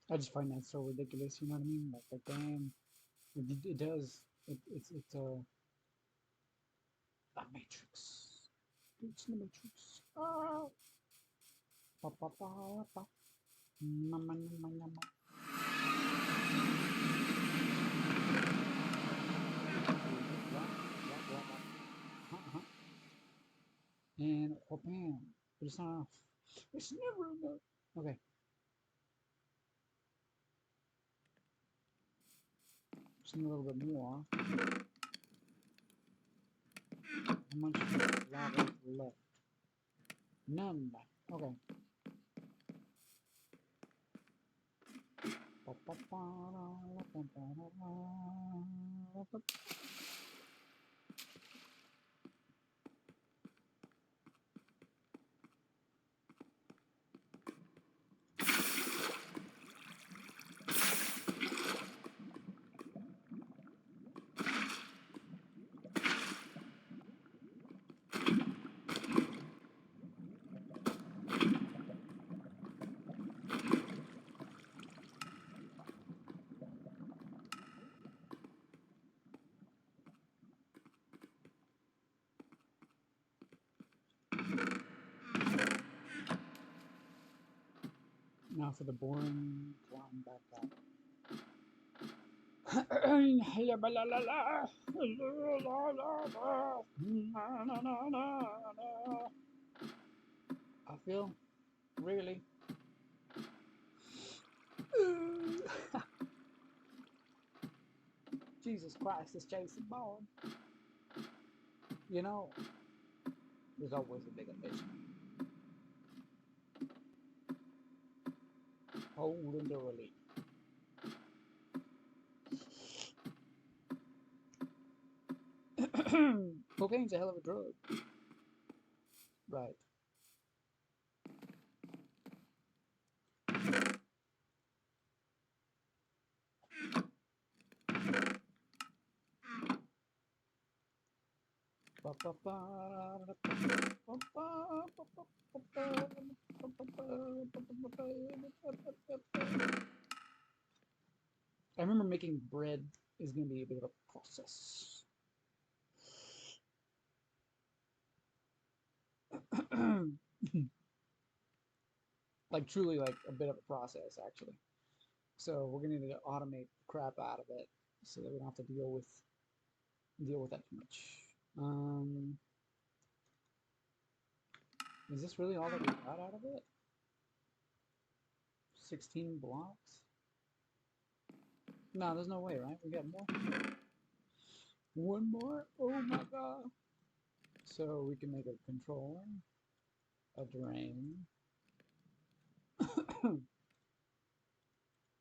I just find that so ridiculous, you know what I mean? Like damn, it does. It's the Matrix. It's the Matrix. Ah. Ba, ba, ba, ba. Nama, nama, nama. And oh bam, but it's not enough. It's never enough. Okay. Just need a little bit more. How much lava is left? None. Okay. Now for the boring climb back up. I feel really Jesus Christ, it's Jason Bourne. You know, there's always a bigger fish. Hold and release. Cocaine's a hell of a drug. Right. I remember making bread is going to be a bit of a process. Like truly like a bit of a process actually. So we're going to need to automate the crap out of it so that we don't have to deal with that too much. Is this really all that we got out of it? 16 blocks? No, there's no way, right? We got more? One more? Oh my god. So we can make a controller, a drain.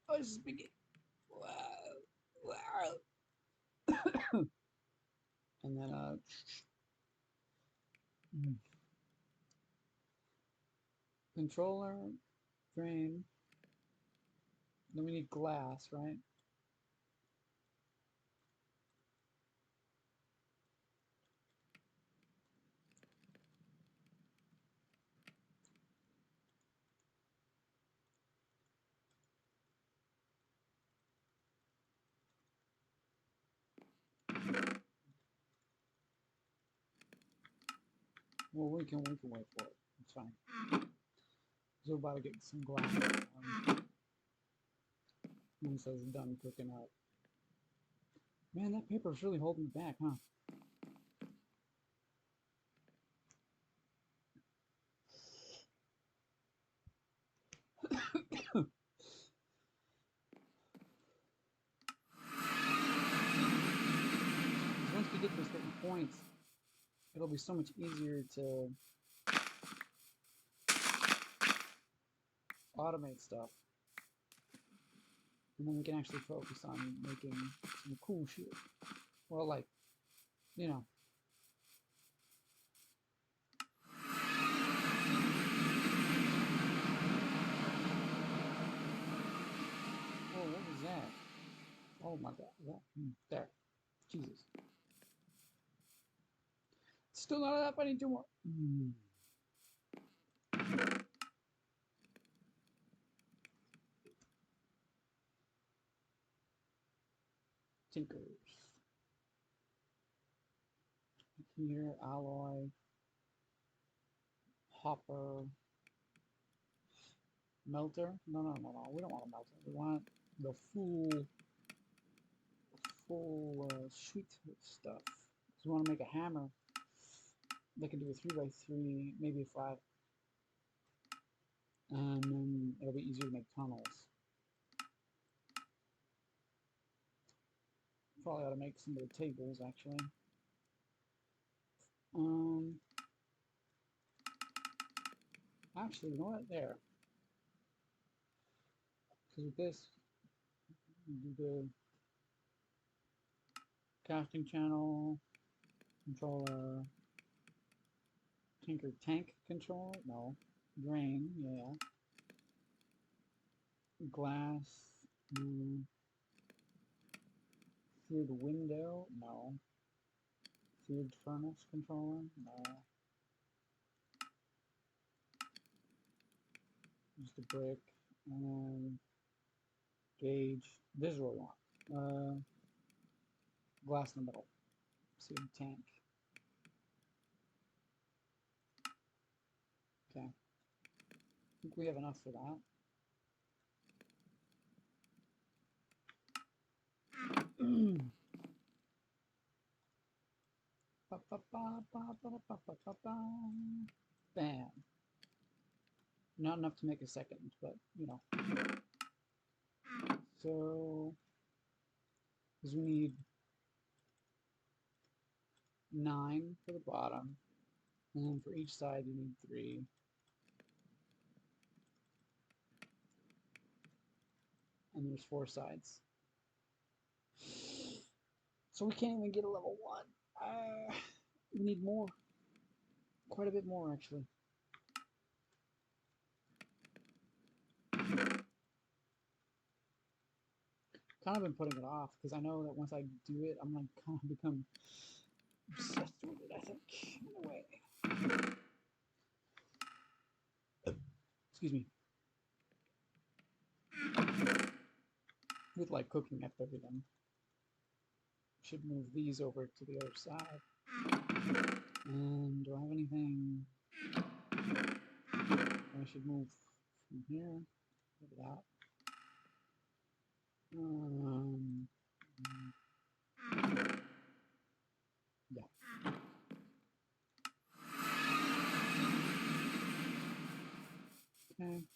Oh, this is beginning. Wow. Wow. And then controller, drain. Then we need glass, right? Well, we can wait for it. It's fine. So we're about to get some glass. When it says done cooking up. Man, that paper's really holding me back, huh? Once we get to certain points, it'll be so much easier to automate stuff. And then we can actually focus on making some cool shit. Well, like, you know. Oh, what was that? Oh my god. That, there. Jesus. Still not enough. I need two more. Tinkers. Here, alloy. Hopper. Melter? No. We don't want a melter. We want the full suite of stuff. So we want to make a hammer that can do a 3x3, maybe a 5. And then it'll be easier to make tunnels. Probably ought to make some of the tables actually. Actually, you know what? There. Because with this, do the casting channel, controller, tinker tank control, no, drain, yeah, glass, through the window, no, seared furnace controller, no, just a brick, and then gauge, this is what we want, glass in the middle, seared tank. Okay. I think we have enough for that. Bam. Not enough to make a second, but you know. So, because we need 9 for the bottom. And then for each side, you need 3. And there's 4 sides. So we can't even get a level 1. We need more. Quite a bit more, actually. Kind of been putting it off because I know that once I do it, I'm gonna kind of become obsessed with it, I think, in a way. Excuse me. With like cooking up everything. Should move these over to the other side. And do I have anything I should move from here? Look at that. Yeah. Okay.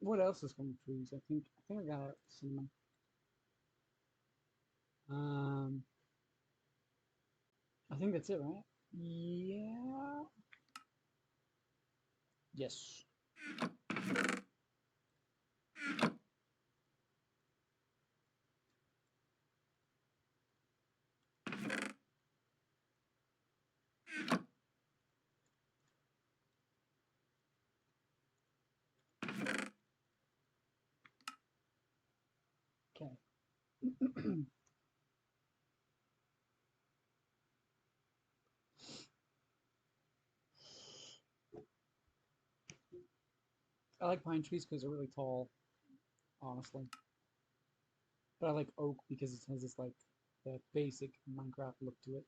What else is from trees? I think I got some. I think that's it, right? Yeah. Yes. Okay. I like pine trees because they're really tall, honestly. But I like oak because it has this like the basic Minecraft look to it.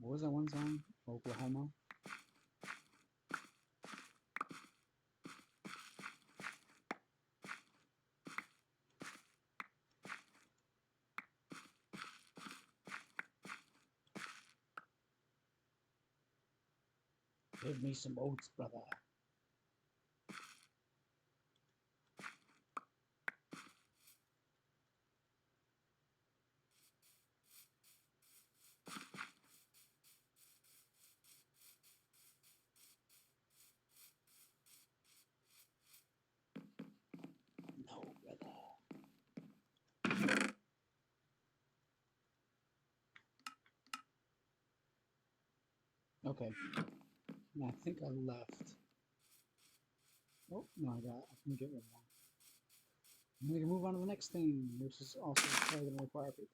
What was that one song? Oklahoma? Give me some oats, brother. No, brother. Okay. I think I left. Oh, no, I can get one more. And we can move on to the next thing, which is also probably going to require paper.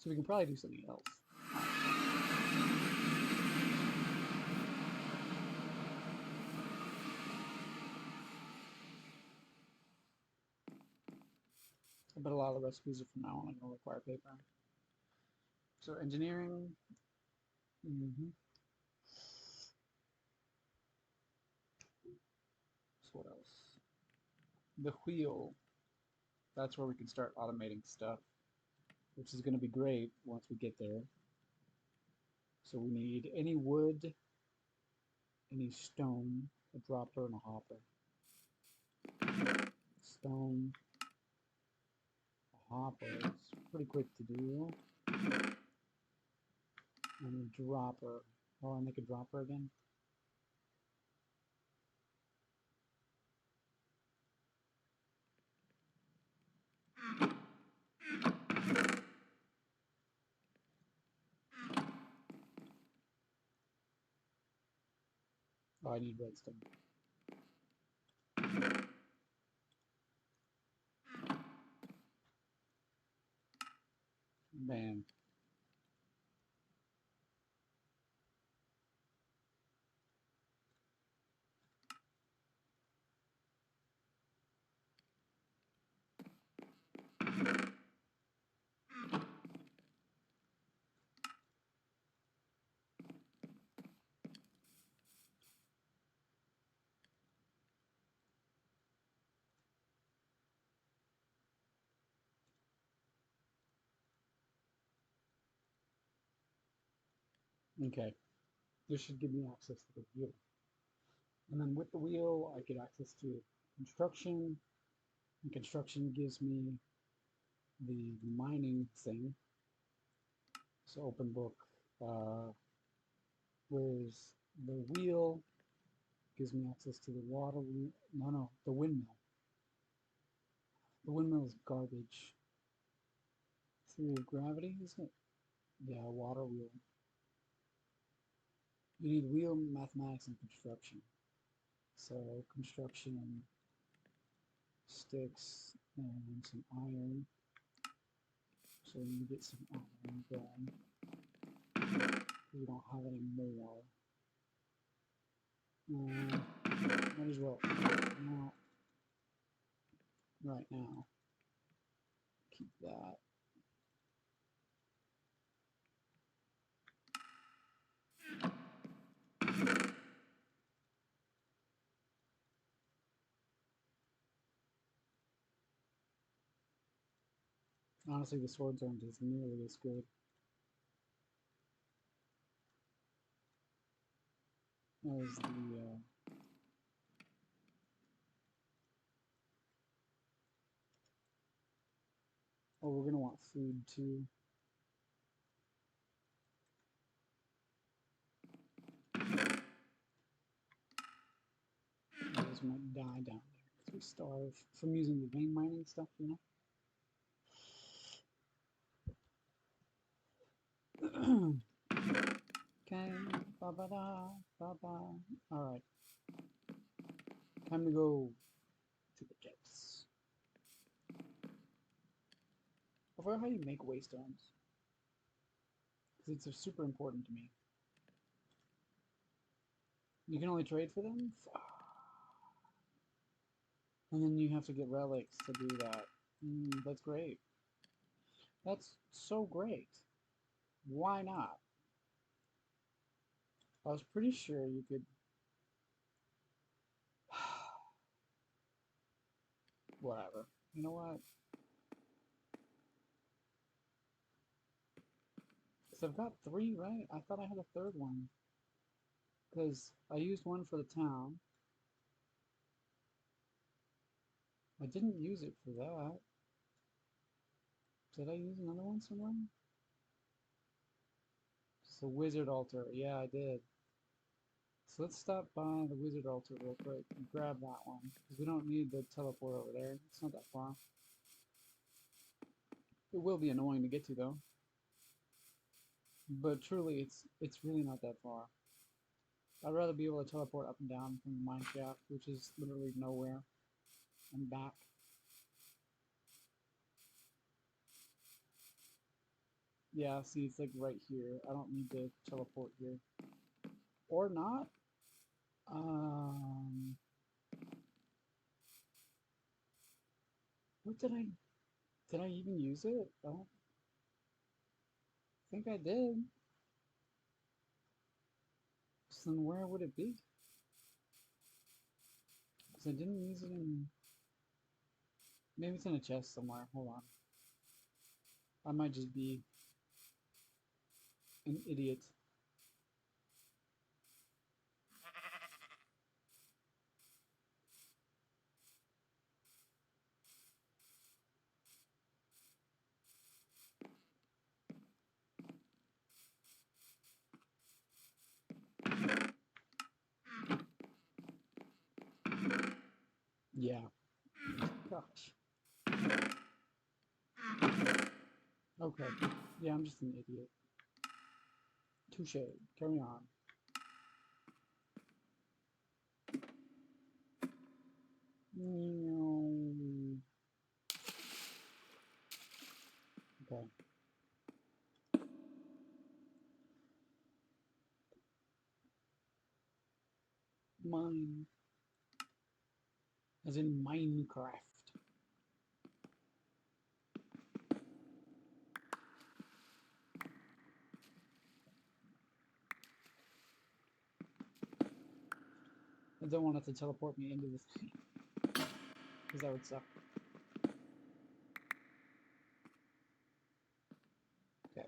So we can probably do something else. But a lot of the recipes are from now on going to require paper. So engineering. So what else? The wheel. That's where we can start automating stuff, which is going to be great once we get there. So we need any wood, any stone, a dropper, and a hopper. Stone, a hopper is pretty quick to do. And a dropper. Oh, I make a dropper again? Oh, I need redstone. Man. Okay. This should give me access to the wheel. And then with the wheel, I get access to construction. And construction gives me the mining thing. So open book. Whereas the wheel gives me access to the water wheel. No, the windmill. The windmill is garbage. Theory of gravity, isn't it? Yeah, water wheel. You need wheel, mathematics, and construction. So construction, sticks, and some iron. So you get some iron going. We don't have any more. Might as well right now. Keep that. Honestly, the swords aren't as nearly as good. As the oh, we're gonna want food too. Others might die down there because we starve from using the vein mining stuff, you know. Okay, ba-ba-da. Alright. Time to go to the depths. I forgot how you make waystones. Because it's super important to me. You can only trade for them? And then you have to get relics to do that. That's great. That's so great. Why not? I was pretty sure you could... Whatever. You know what? So I've got 3, right? I thought I had a 3rd one. Because I used one for the town. I didn't use it for that. Did I use another one somewhere? It's the wizard altar. Yeah, I did. So let's stop by the wizard altar real quick and grab that one. Because we don't need the teleport over there. It's not that far. It will be annoying to get to though. But truly, it's really not that far. I'd rather be able to teleport up and down from the mine shaft, which is literally nowhere, and back. Yeah, see, it's like right here. I don't need to teleport here. Or not. Um, what did I even use it? I don't think I did. So then where would it be? Because I didn't use it in... Maybe it's in a chest somewhere. Hold on. I might just be an idiot. Yeah. Gosh. Okay. Yeah, I'm just an idiot. Touche. Carry on. Okay. Mine. As in Minecraft. I don't want it to teleport me into this thing. Because that would suck. Okay.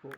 Cool.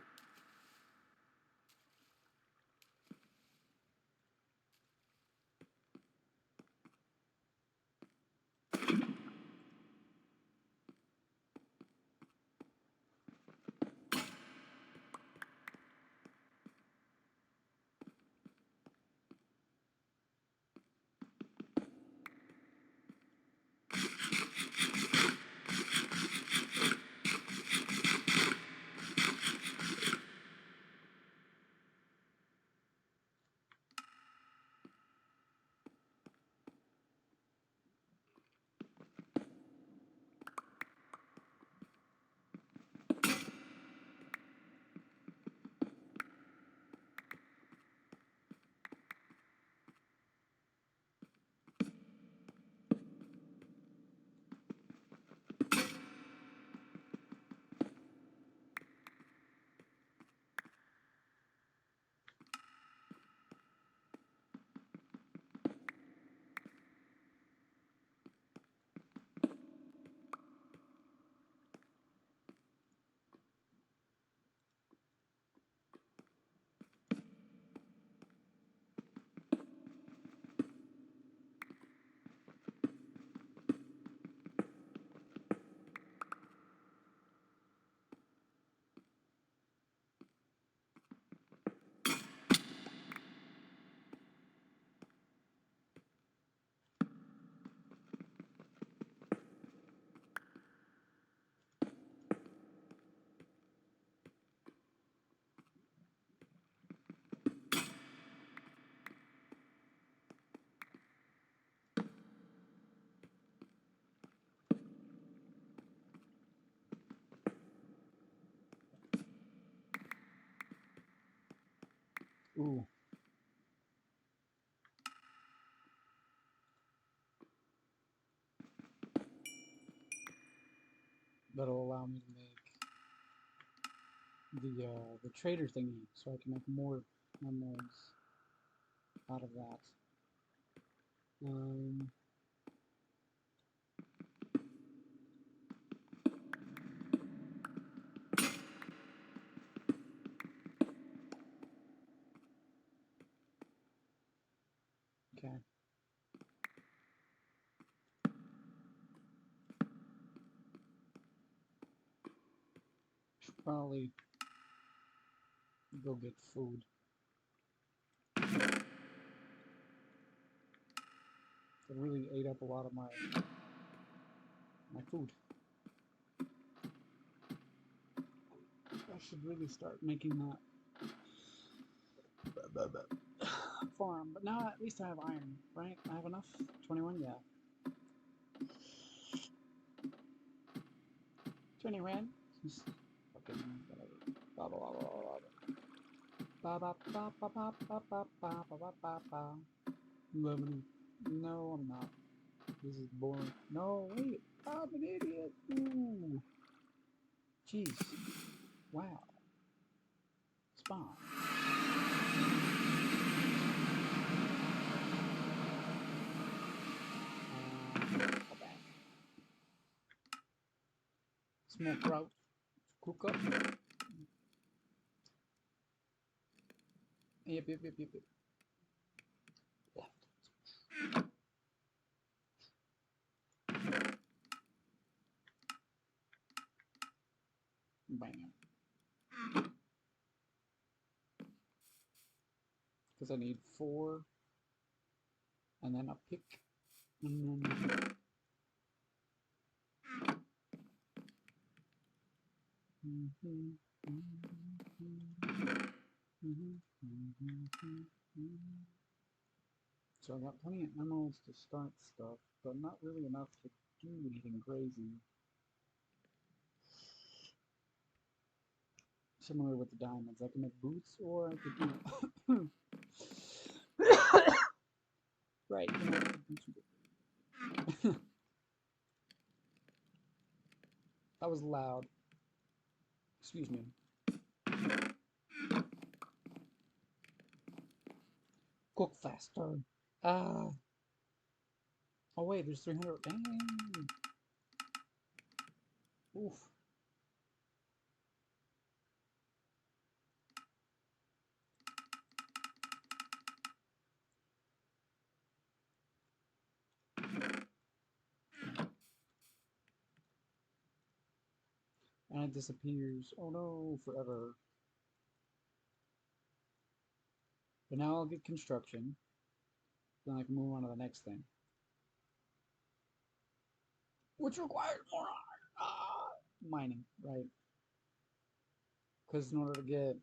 Ooh. That'll allow me to make the trader thingy, so I can make more emeralds out of that. Okay. Should probably go get food. It really ate up a lot of my food. I should really start making that farm. But now at least I have iron, right? I have enough? 21? Yeah. Turning red. Okay, whatever. Blah blah blah blah blah. Ba ba ba ba ba ba ba ba ba ba ba. Lemony. No, I'm not. This is boring. No, wait. I'm an idiot. Ooh. Jeez. Wow. Spawn. Okay. Small crowd. Cook up. Yep, yep, yep, yep, yep. Bam. Because I need 4. And then a pick. And then... So I got plenty of emeralds to start stuff, but not really enough to do anything crazy. Similar with the diamonds, I can make boots, or I could do... Right, you know, that was loud. Excuse me. Cook faster. Ah. Oh wait, there's 300. Dang. Oof. And it disappears. Oh no, forever. But now I'll get construction. Then I can move on to the next thing. Which requires more mining, right? Because in order to get...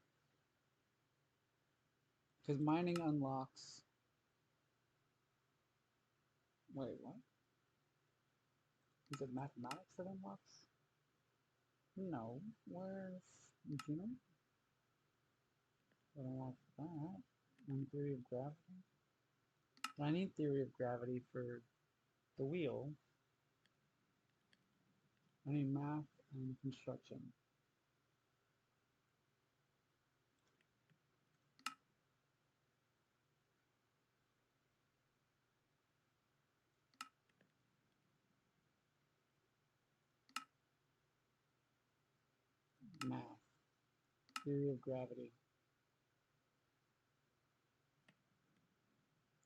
Because mining unlocks... Wait, what? Is it mathematics that unlocks? No. Where's machinery? That unlocks that. And theory of gravity. I need theory of gravity for the wheel. I need math and construction. Math. Theory of gravity.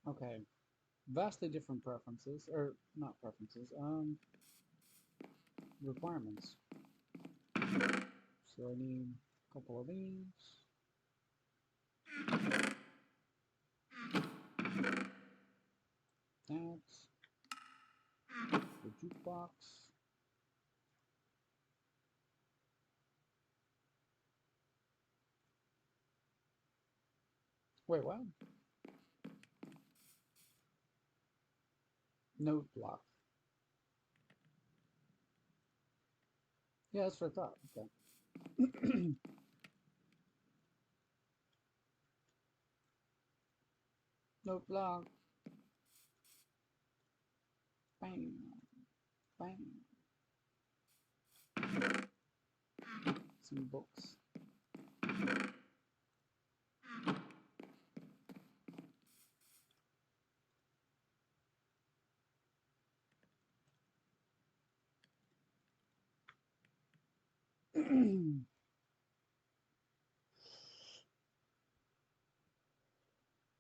Okay. Vastly different preferences, or not preferences, requirements. So I need a couple of these. That's the jukebox. Wait, what? Note block. Yeah, that's what I thought. Okay. Note block. Bang. Bang. Some books.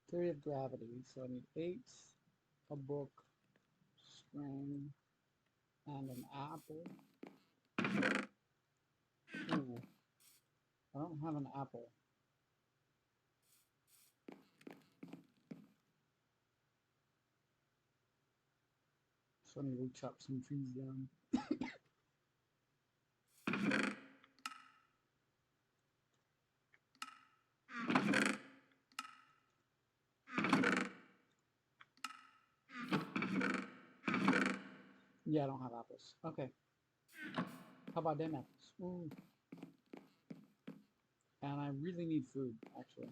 Theory of gravity. So I need 8, a book, string, and an apple. Ooh. I don't have an apple. So I need to chop some trees down. Yeah, I don't have apples. Okay. How about them apples? Ooh. And I really need food, actually.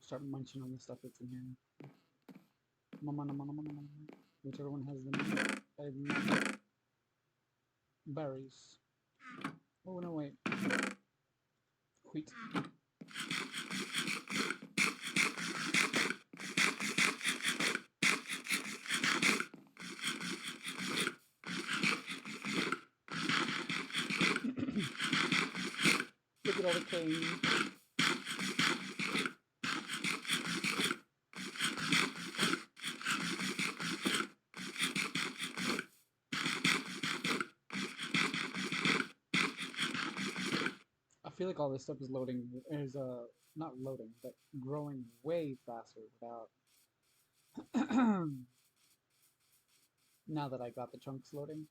Start munching on the stuff that's in here. Whichever one has the berries. Oh no, wait. Wheat. Look at all the cane. I feel like all this stuff is loading, not loading, but growing way faster without, now that I got the chunks loading.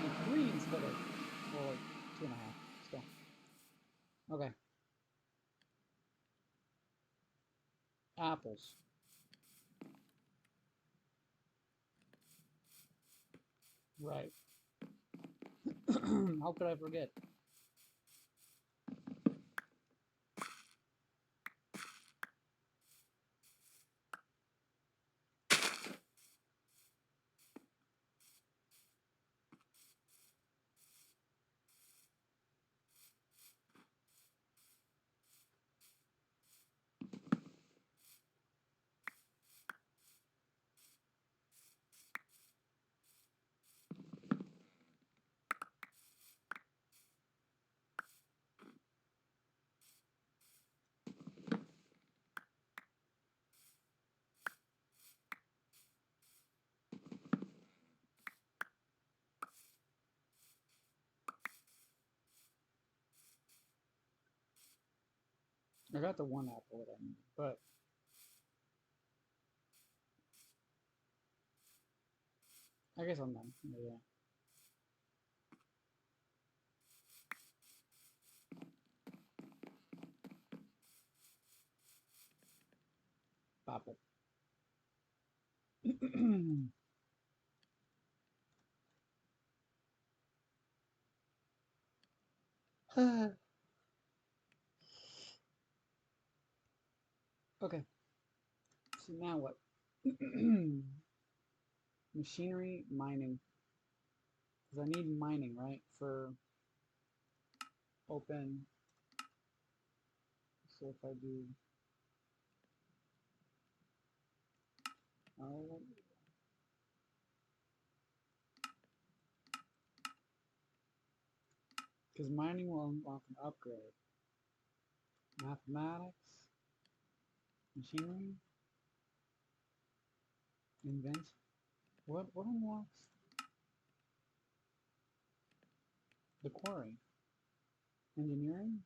And 3 instead of, well, like 2.5, still. Okay. Apples. Right. How could I forget? I got the 1 apple that I need, but I guess I'm done. Yeah. Apple. Okay. So now what? Machinery, mining. Because I need mining, right? For open. So if I do... Oh, because mining will unlock an upgrade. Mathematics, machinery, invent. What unlocks the quarry? Engineering.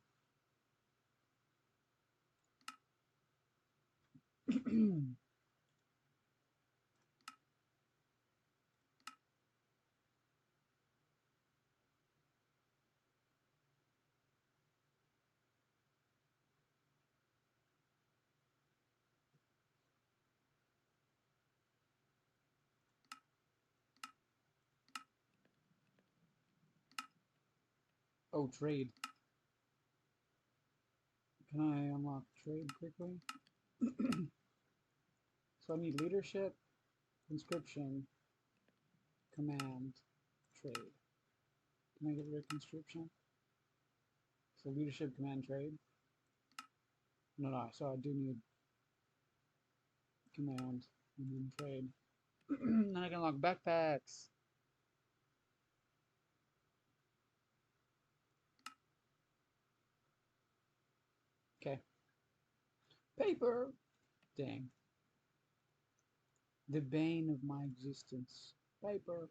Oh, trade. Can I unlock trade quickly? So I need leadership, conscription, command, trade. Can I get rid of conscription? So leadership, command, trade. No, so I do need command and then trade. Then I can unlock backpacks. Okay. Paper. Dang. The bane of my existence. Paper.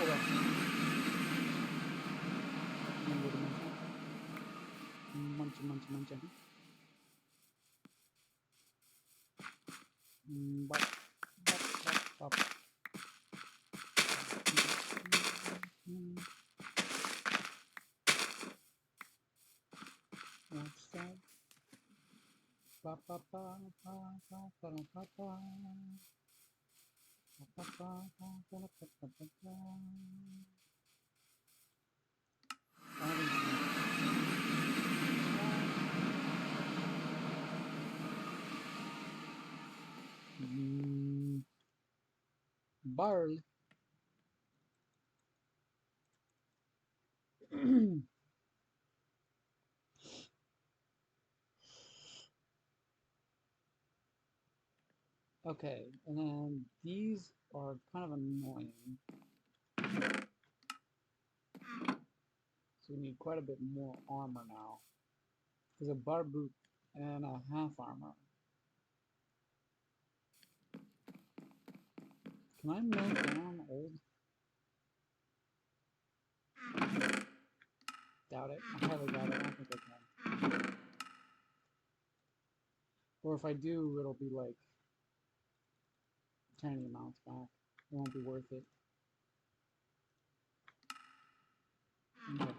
Okay. Munch. But Ba, ba, ba, ba, ba, ba, ba, ba, ba. Ba, ba, ba, ba, ba, ba, ba, ba, ba. Barley. Okay, and then these are kind of annoying. So we need quite a bit more armor now. There's a bar boot and a half armor. Can I melt down old? Doubt it. I highly doubt it. I don't think I can. Or if I do, it'll be like tiny amounts back. It won't be worth it. Okay.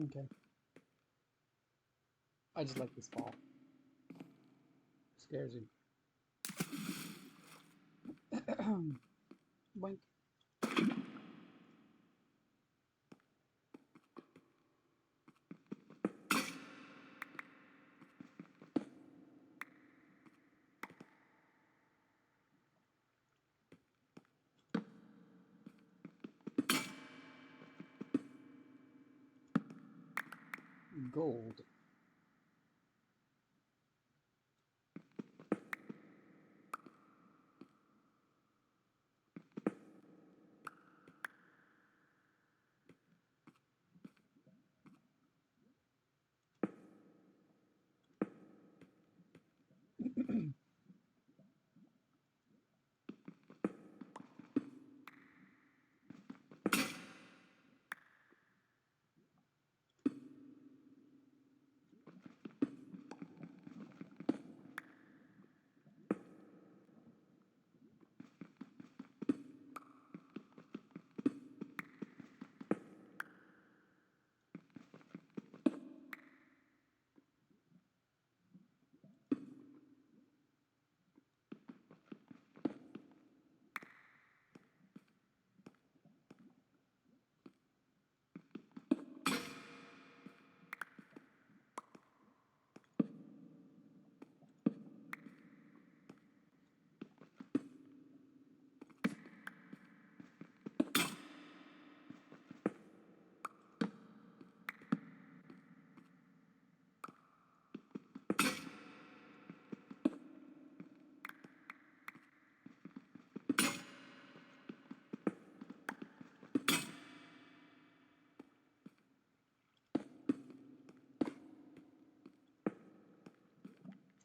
Okay. I just like this fall. Scares you. Boink. Gold.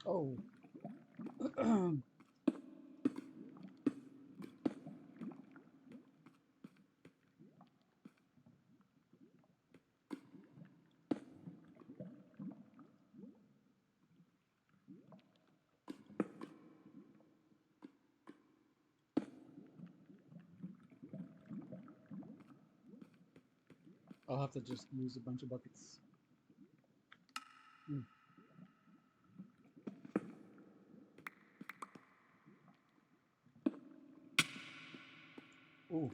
Oh. I'll have to just use a bunch of buckets. Ooh.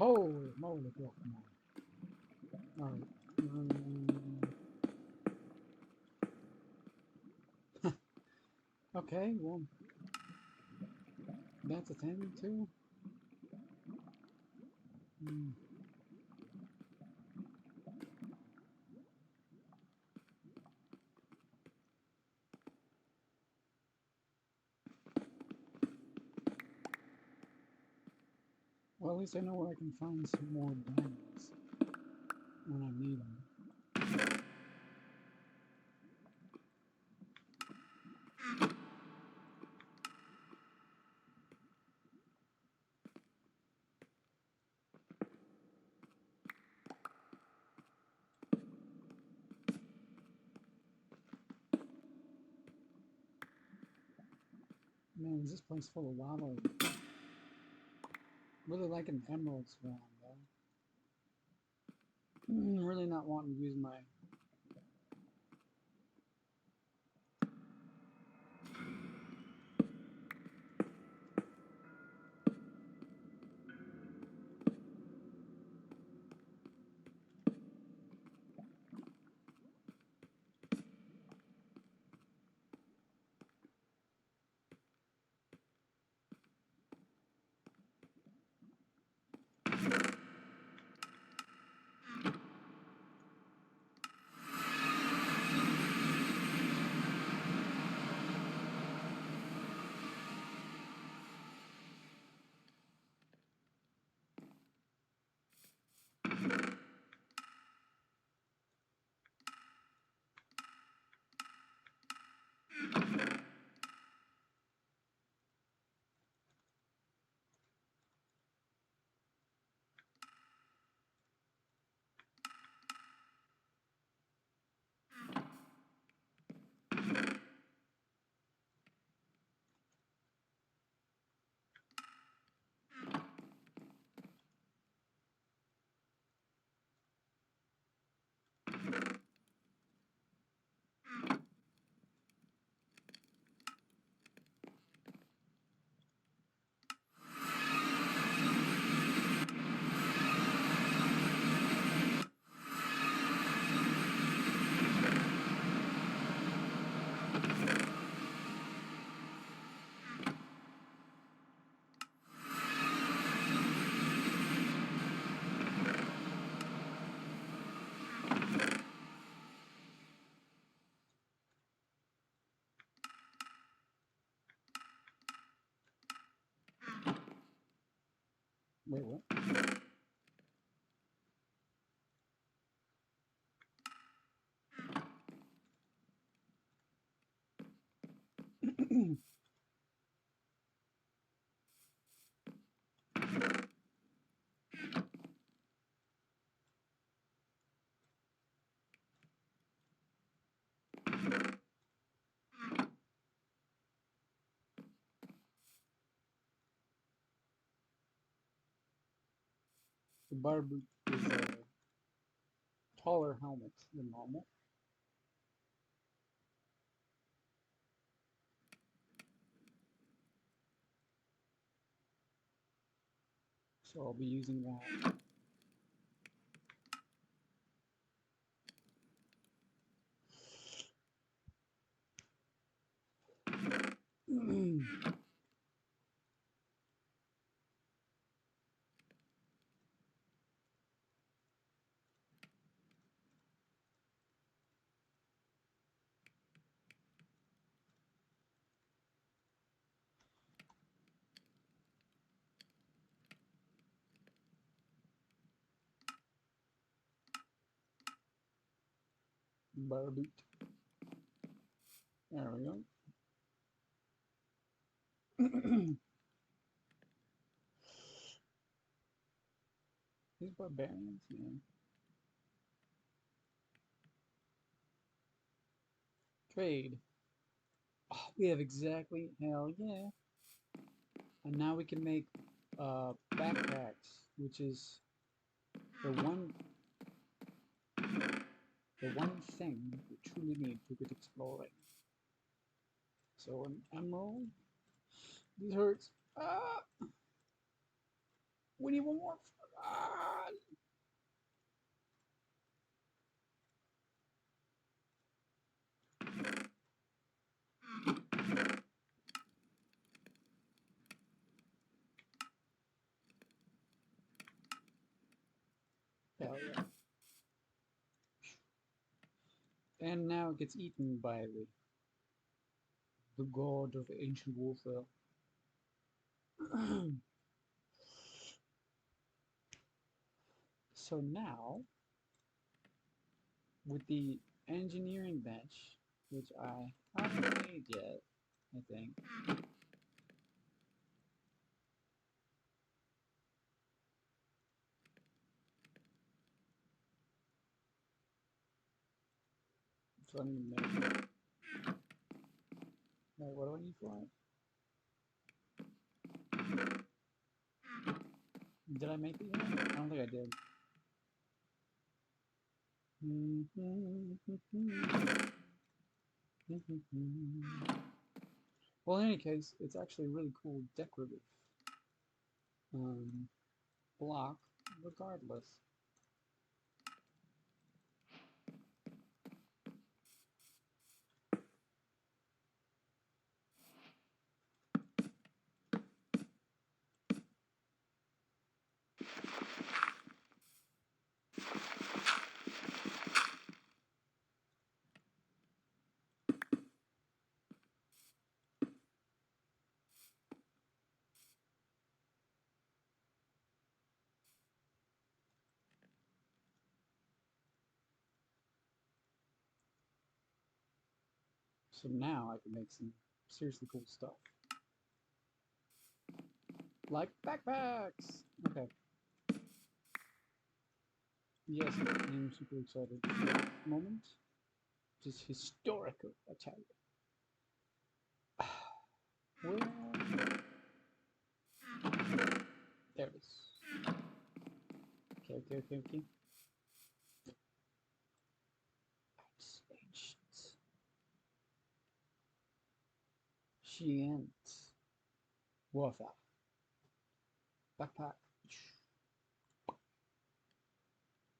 Holy moly, girl, come on. Alright. Okay, well, that's a 10 too. Mm. Well, at least I know where I can find some more diamonds when I need them. Man, is this place full of lava? Really like an emerald spawn, though. Really not wanting to use my... Wait, what? The barb is a taller helmet than normal. So I'll be using that. Barboot. There we go. These barbarians, yeah. Trade. Oh, we have exactly, hell yeah. And now we can make backpacks, which is the one thing we truly need to get exploring. So an emerald. These hurts. Ah! We need one more. Ah, hell yeah. And now it gets eaten by the god of ancient warfare. So now, with the engineering bench, which I haven't made yet, I think. So I need to make it. Wait, what do I need for it? Did I make it yet? I don't think I did. Well, in any case, it's actually a really cool decorative block, regardless. So now I can make some seriously cool stuff. Like backpacks! Okay. Yes, I'm super excited for that moment. Just historical, I tell you. Where? There it is. Okay. That's ancient. Giant. Warfare. Backpack.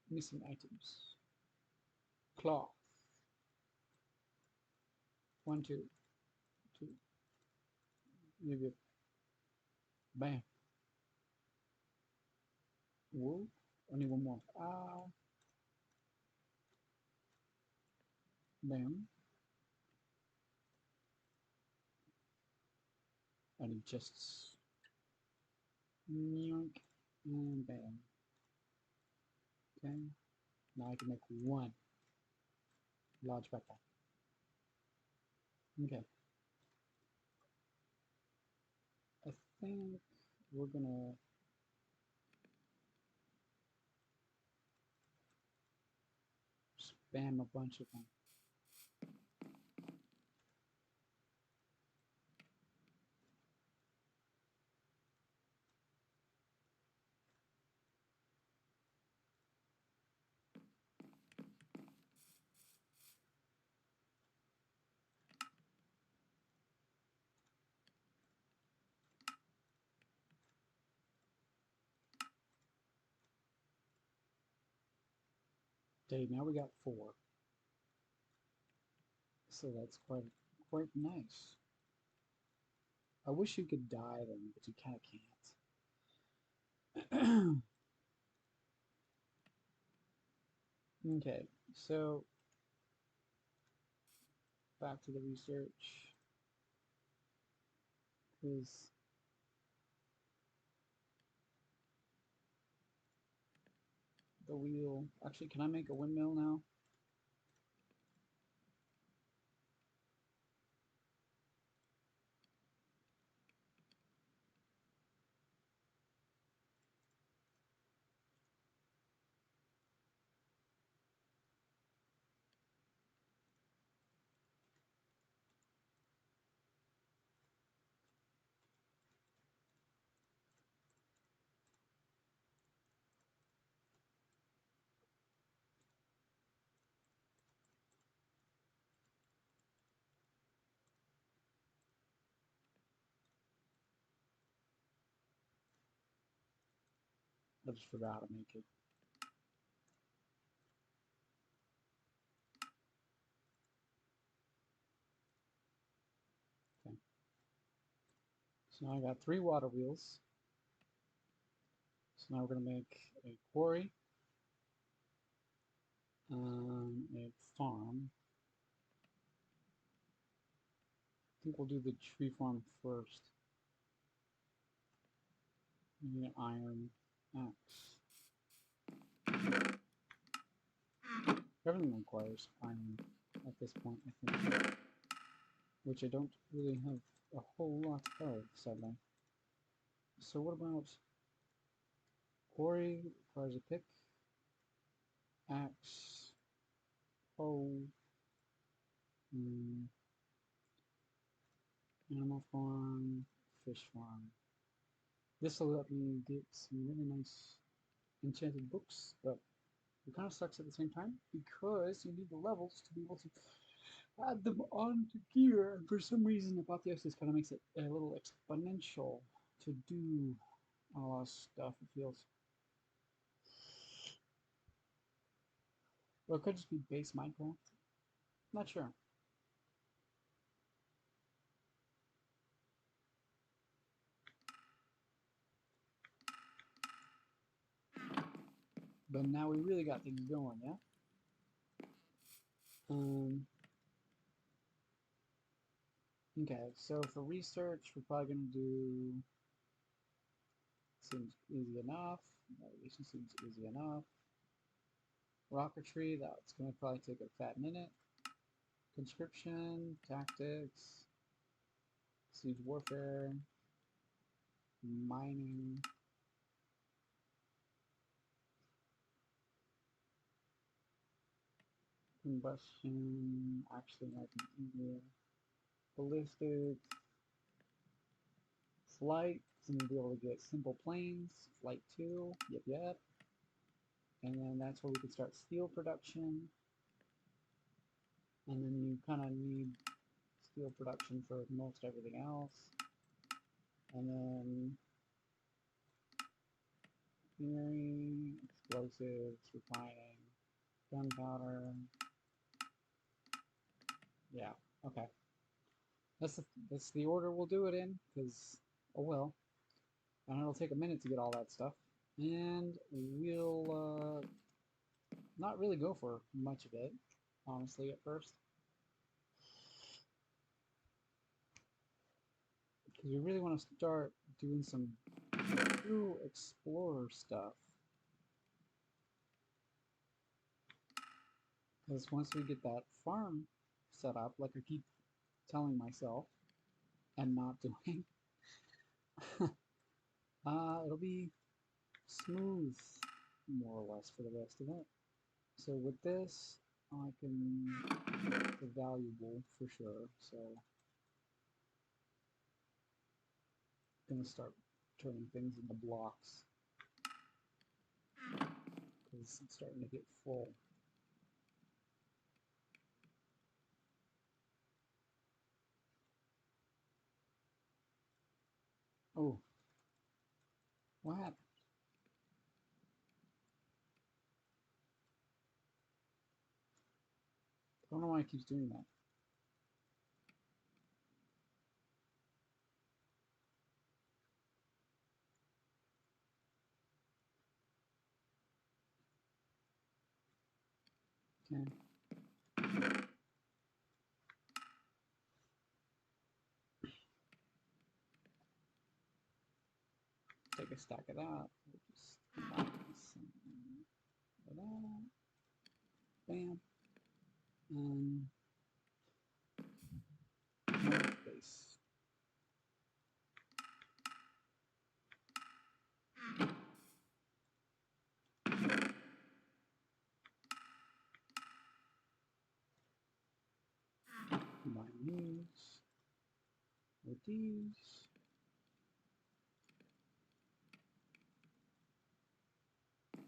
Missing items. Cloth. 1, 2, 2. Maybe. Bam. Whoa. Only one more. Ah. Bam. I need chests. Yoink. And bam. Okay. Now I can make one large backpack. Okay. I think we're gonna spam a bunch of them. Okay, now we got 4. So that's quite nice. I wish you could dye them, but you kind of can't. Okay, so back to the research. Because the wheel... Actually, can I make a windmill now? I just forgot how to make it. Okay. So now I got 3 water wheels. So now we're going to make a quarry, a farm. I think we'll do the tree farm first. We need an iron axe. Everything requires iron at this point, I think. Which I don't really have a whole lot of, sadly. So what about quarry? Requires a pick, axe, hoe, animal farm, fish farm. This will let me get some really nice enchanted books, but it kind of sucks at the same time because you need the levels to be able to add them onto gear. And for some reason, Apotheosis kind of makes it a little exponential to do a lot of stuff, it feels. Or it could just be base Minecraft. Not sure. But now we really got things going, yeah? Okay, so for research, we're probably going to do... Seems easy enough. Navigation seems easy enough. Rocketry, that's going to probably take a fat minute. Conscription, tactics, siege warfare, mining. Combustion, actually might be easier. Ballistics, flight, so I'm going to be able to get simple planes. Flight 2, yep. And then that's where we can start steel production. And then you kind of need steel production for most everything else. And then machinery, explosives, refining, gunpowder. Yeah, okay. That's the order we'll do it in, because, oh well. And it'll take a minute to get all that stuff. And we'll not really go for much of it, honestly, at first. Because we really want to start doing some true explorer stuff. Because once we get that farm set up, like I keep telling myself, and not doing, it'll be smooth, more or less, for the rest of it. So with this, I can, it's valuable for sure, so I'm gonna start turning things into blocks, because it's starting to get full. Oh, what happened? I don't know why it keeps doing that. Okay. Take a stack of that. We'll just combine this and that. Bam. Base. Combine these with these.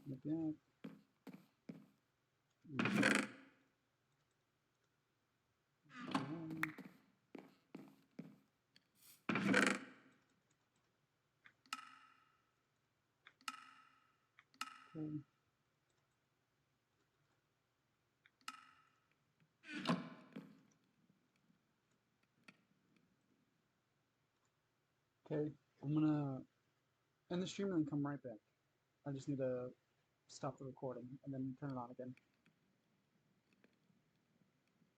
Like that. Okay, I'm gonna end the stream and then come right back. I just need to stop the recording and then turn it on again.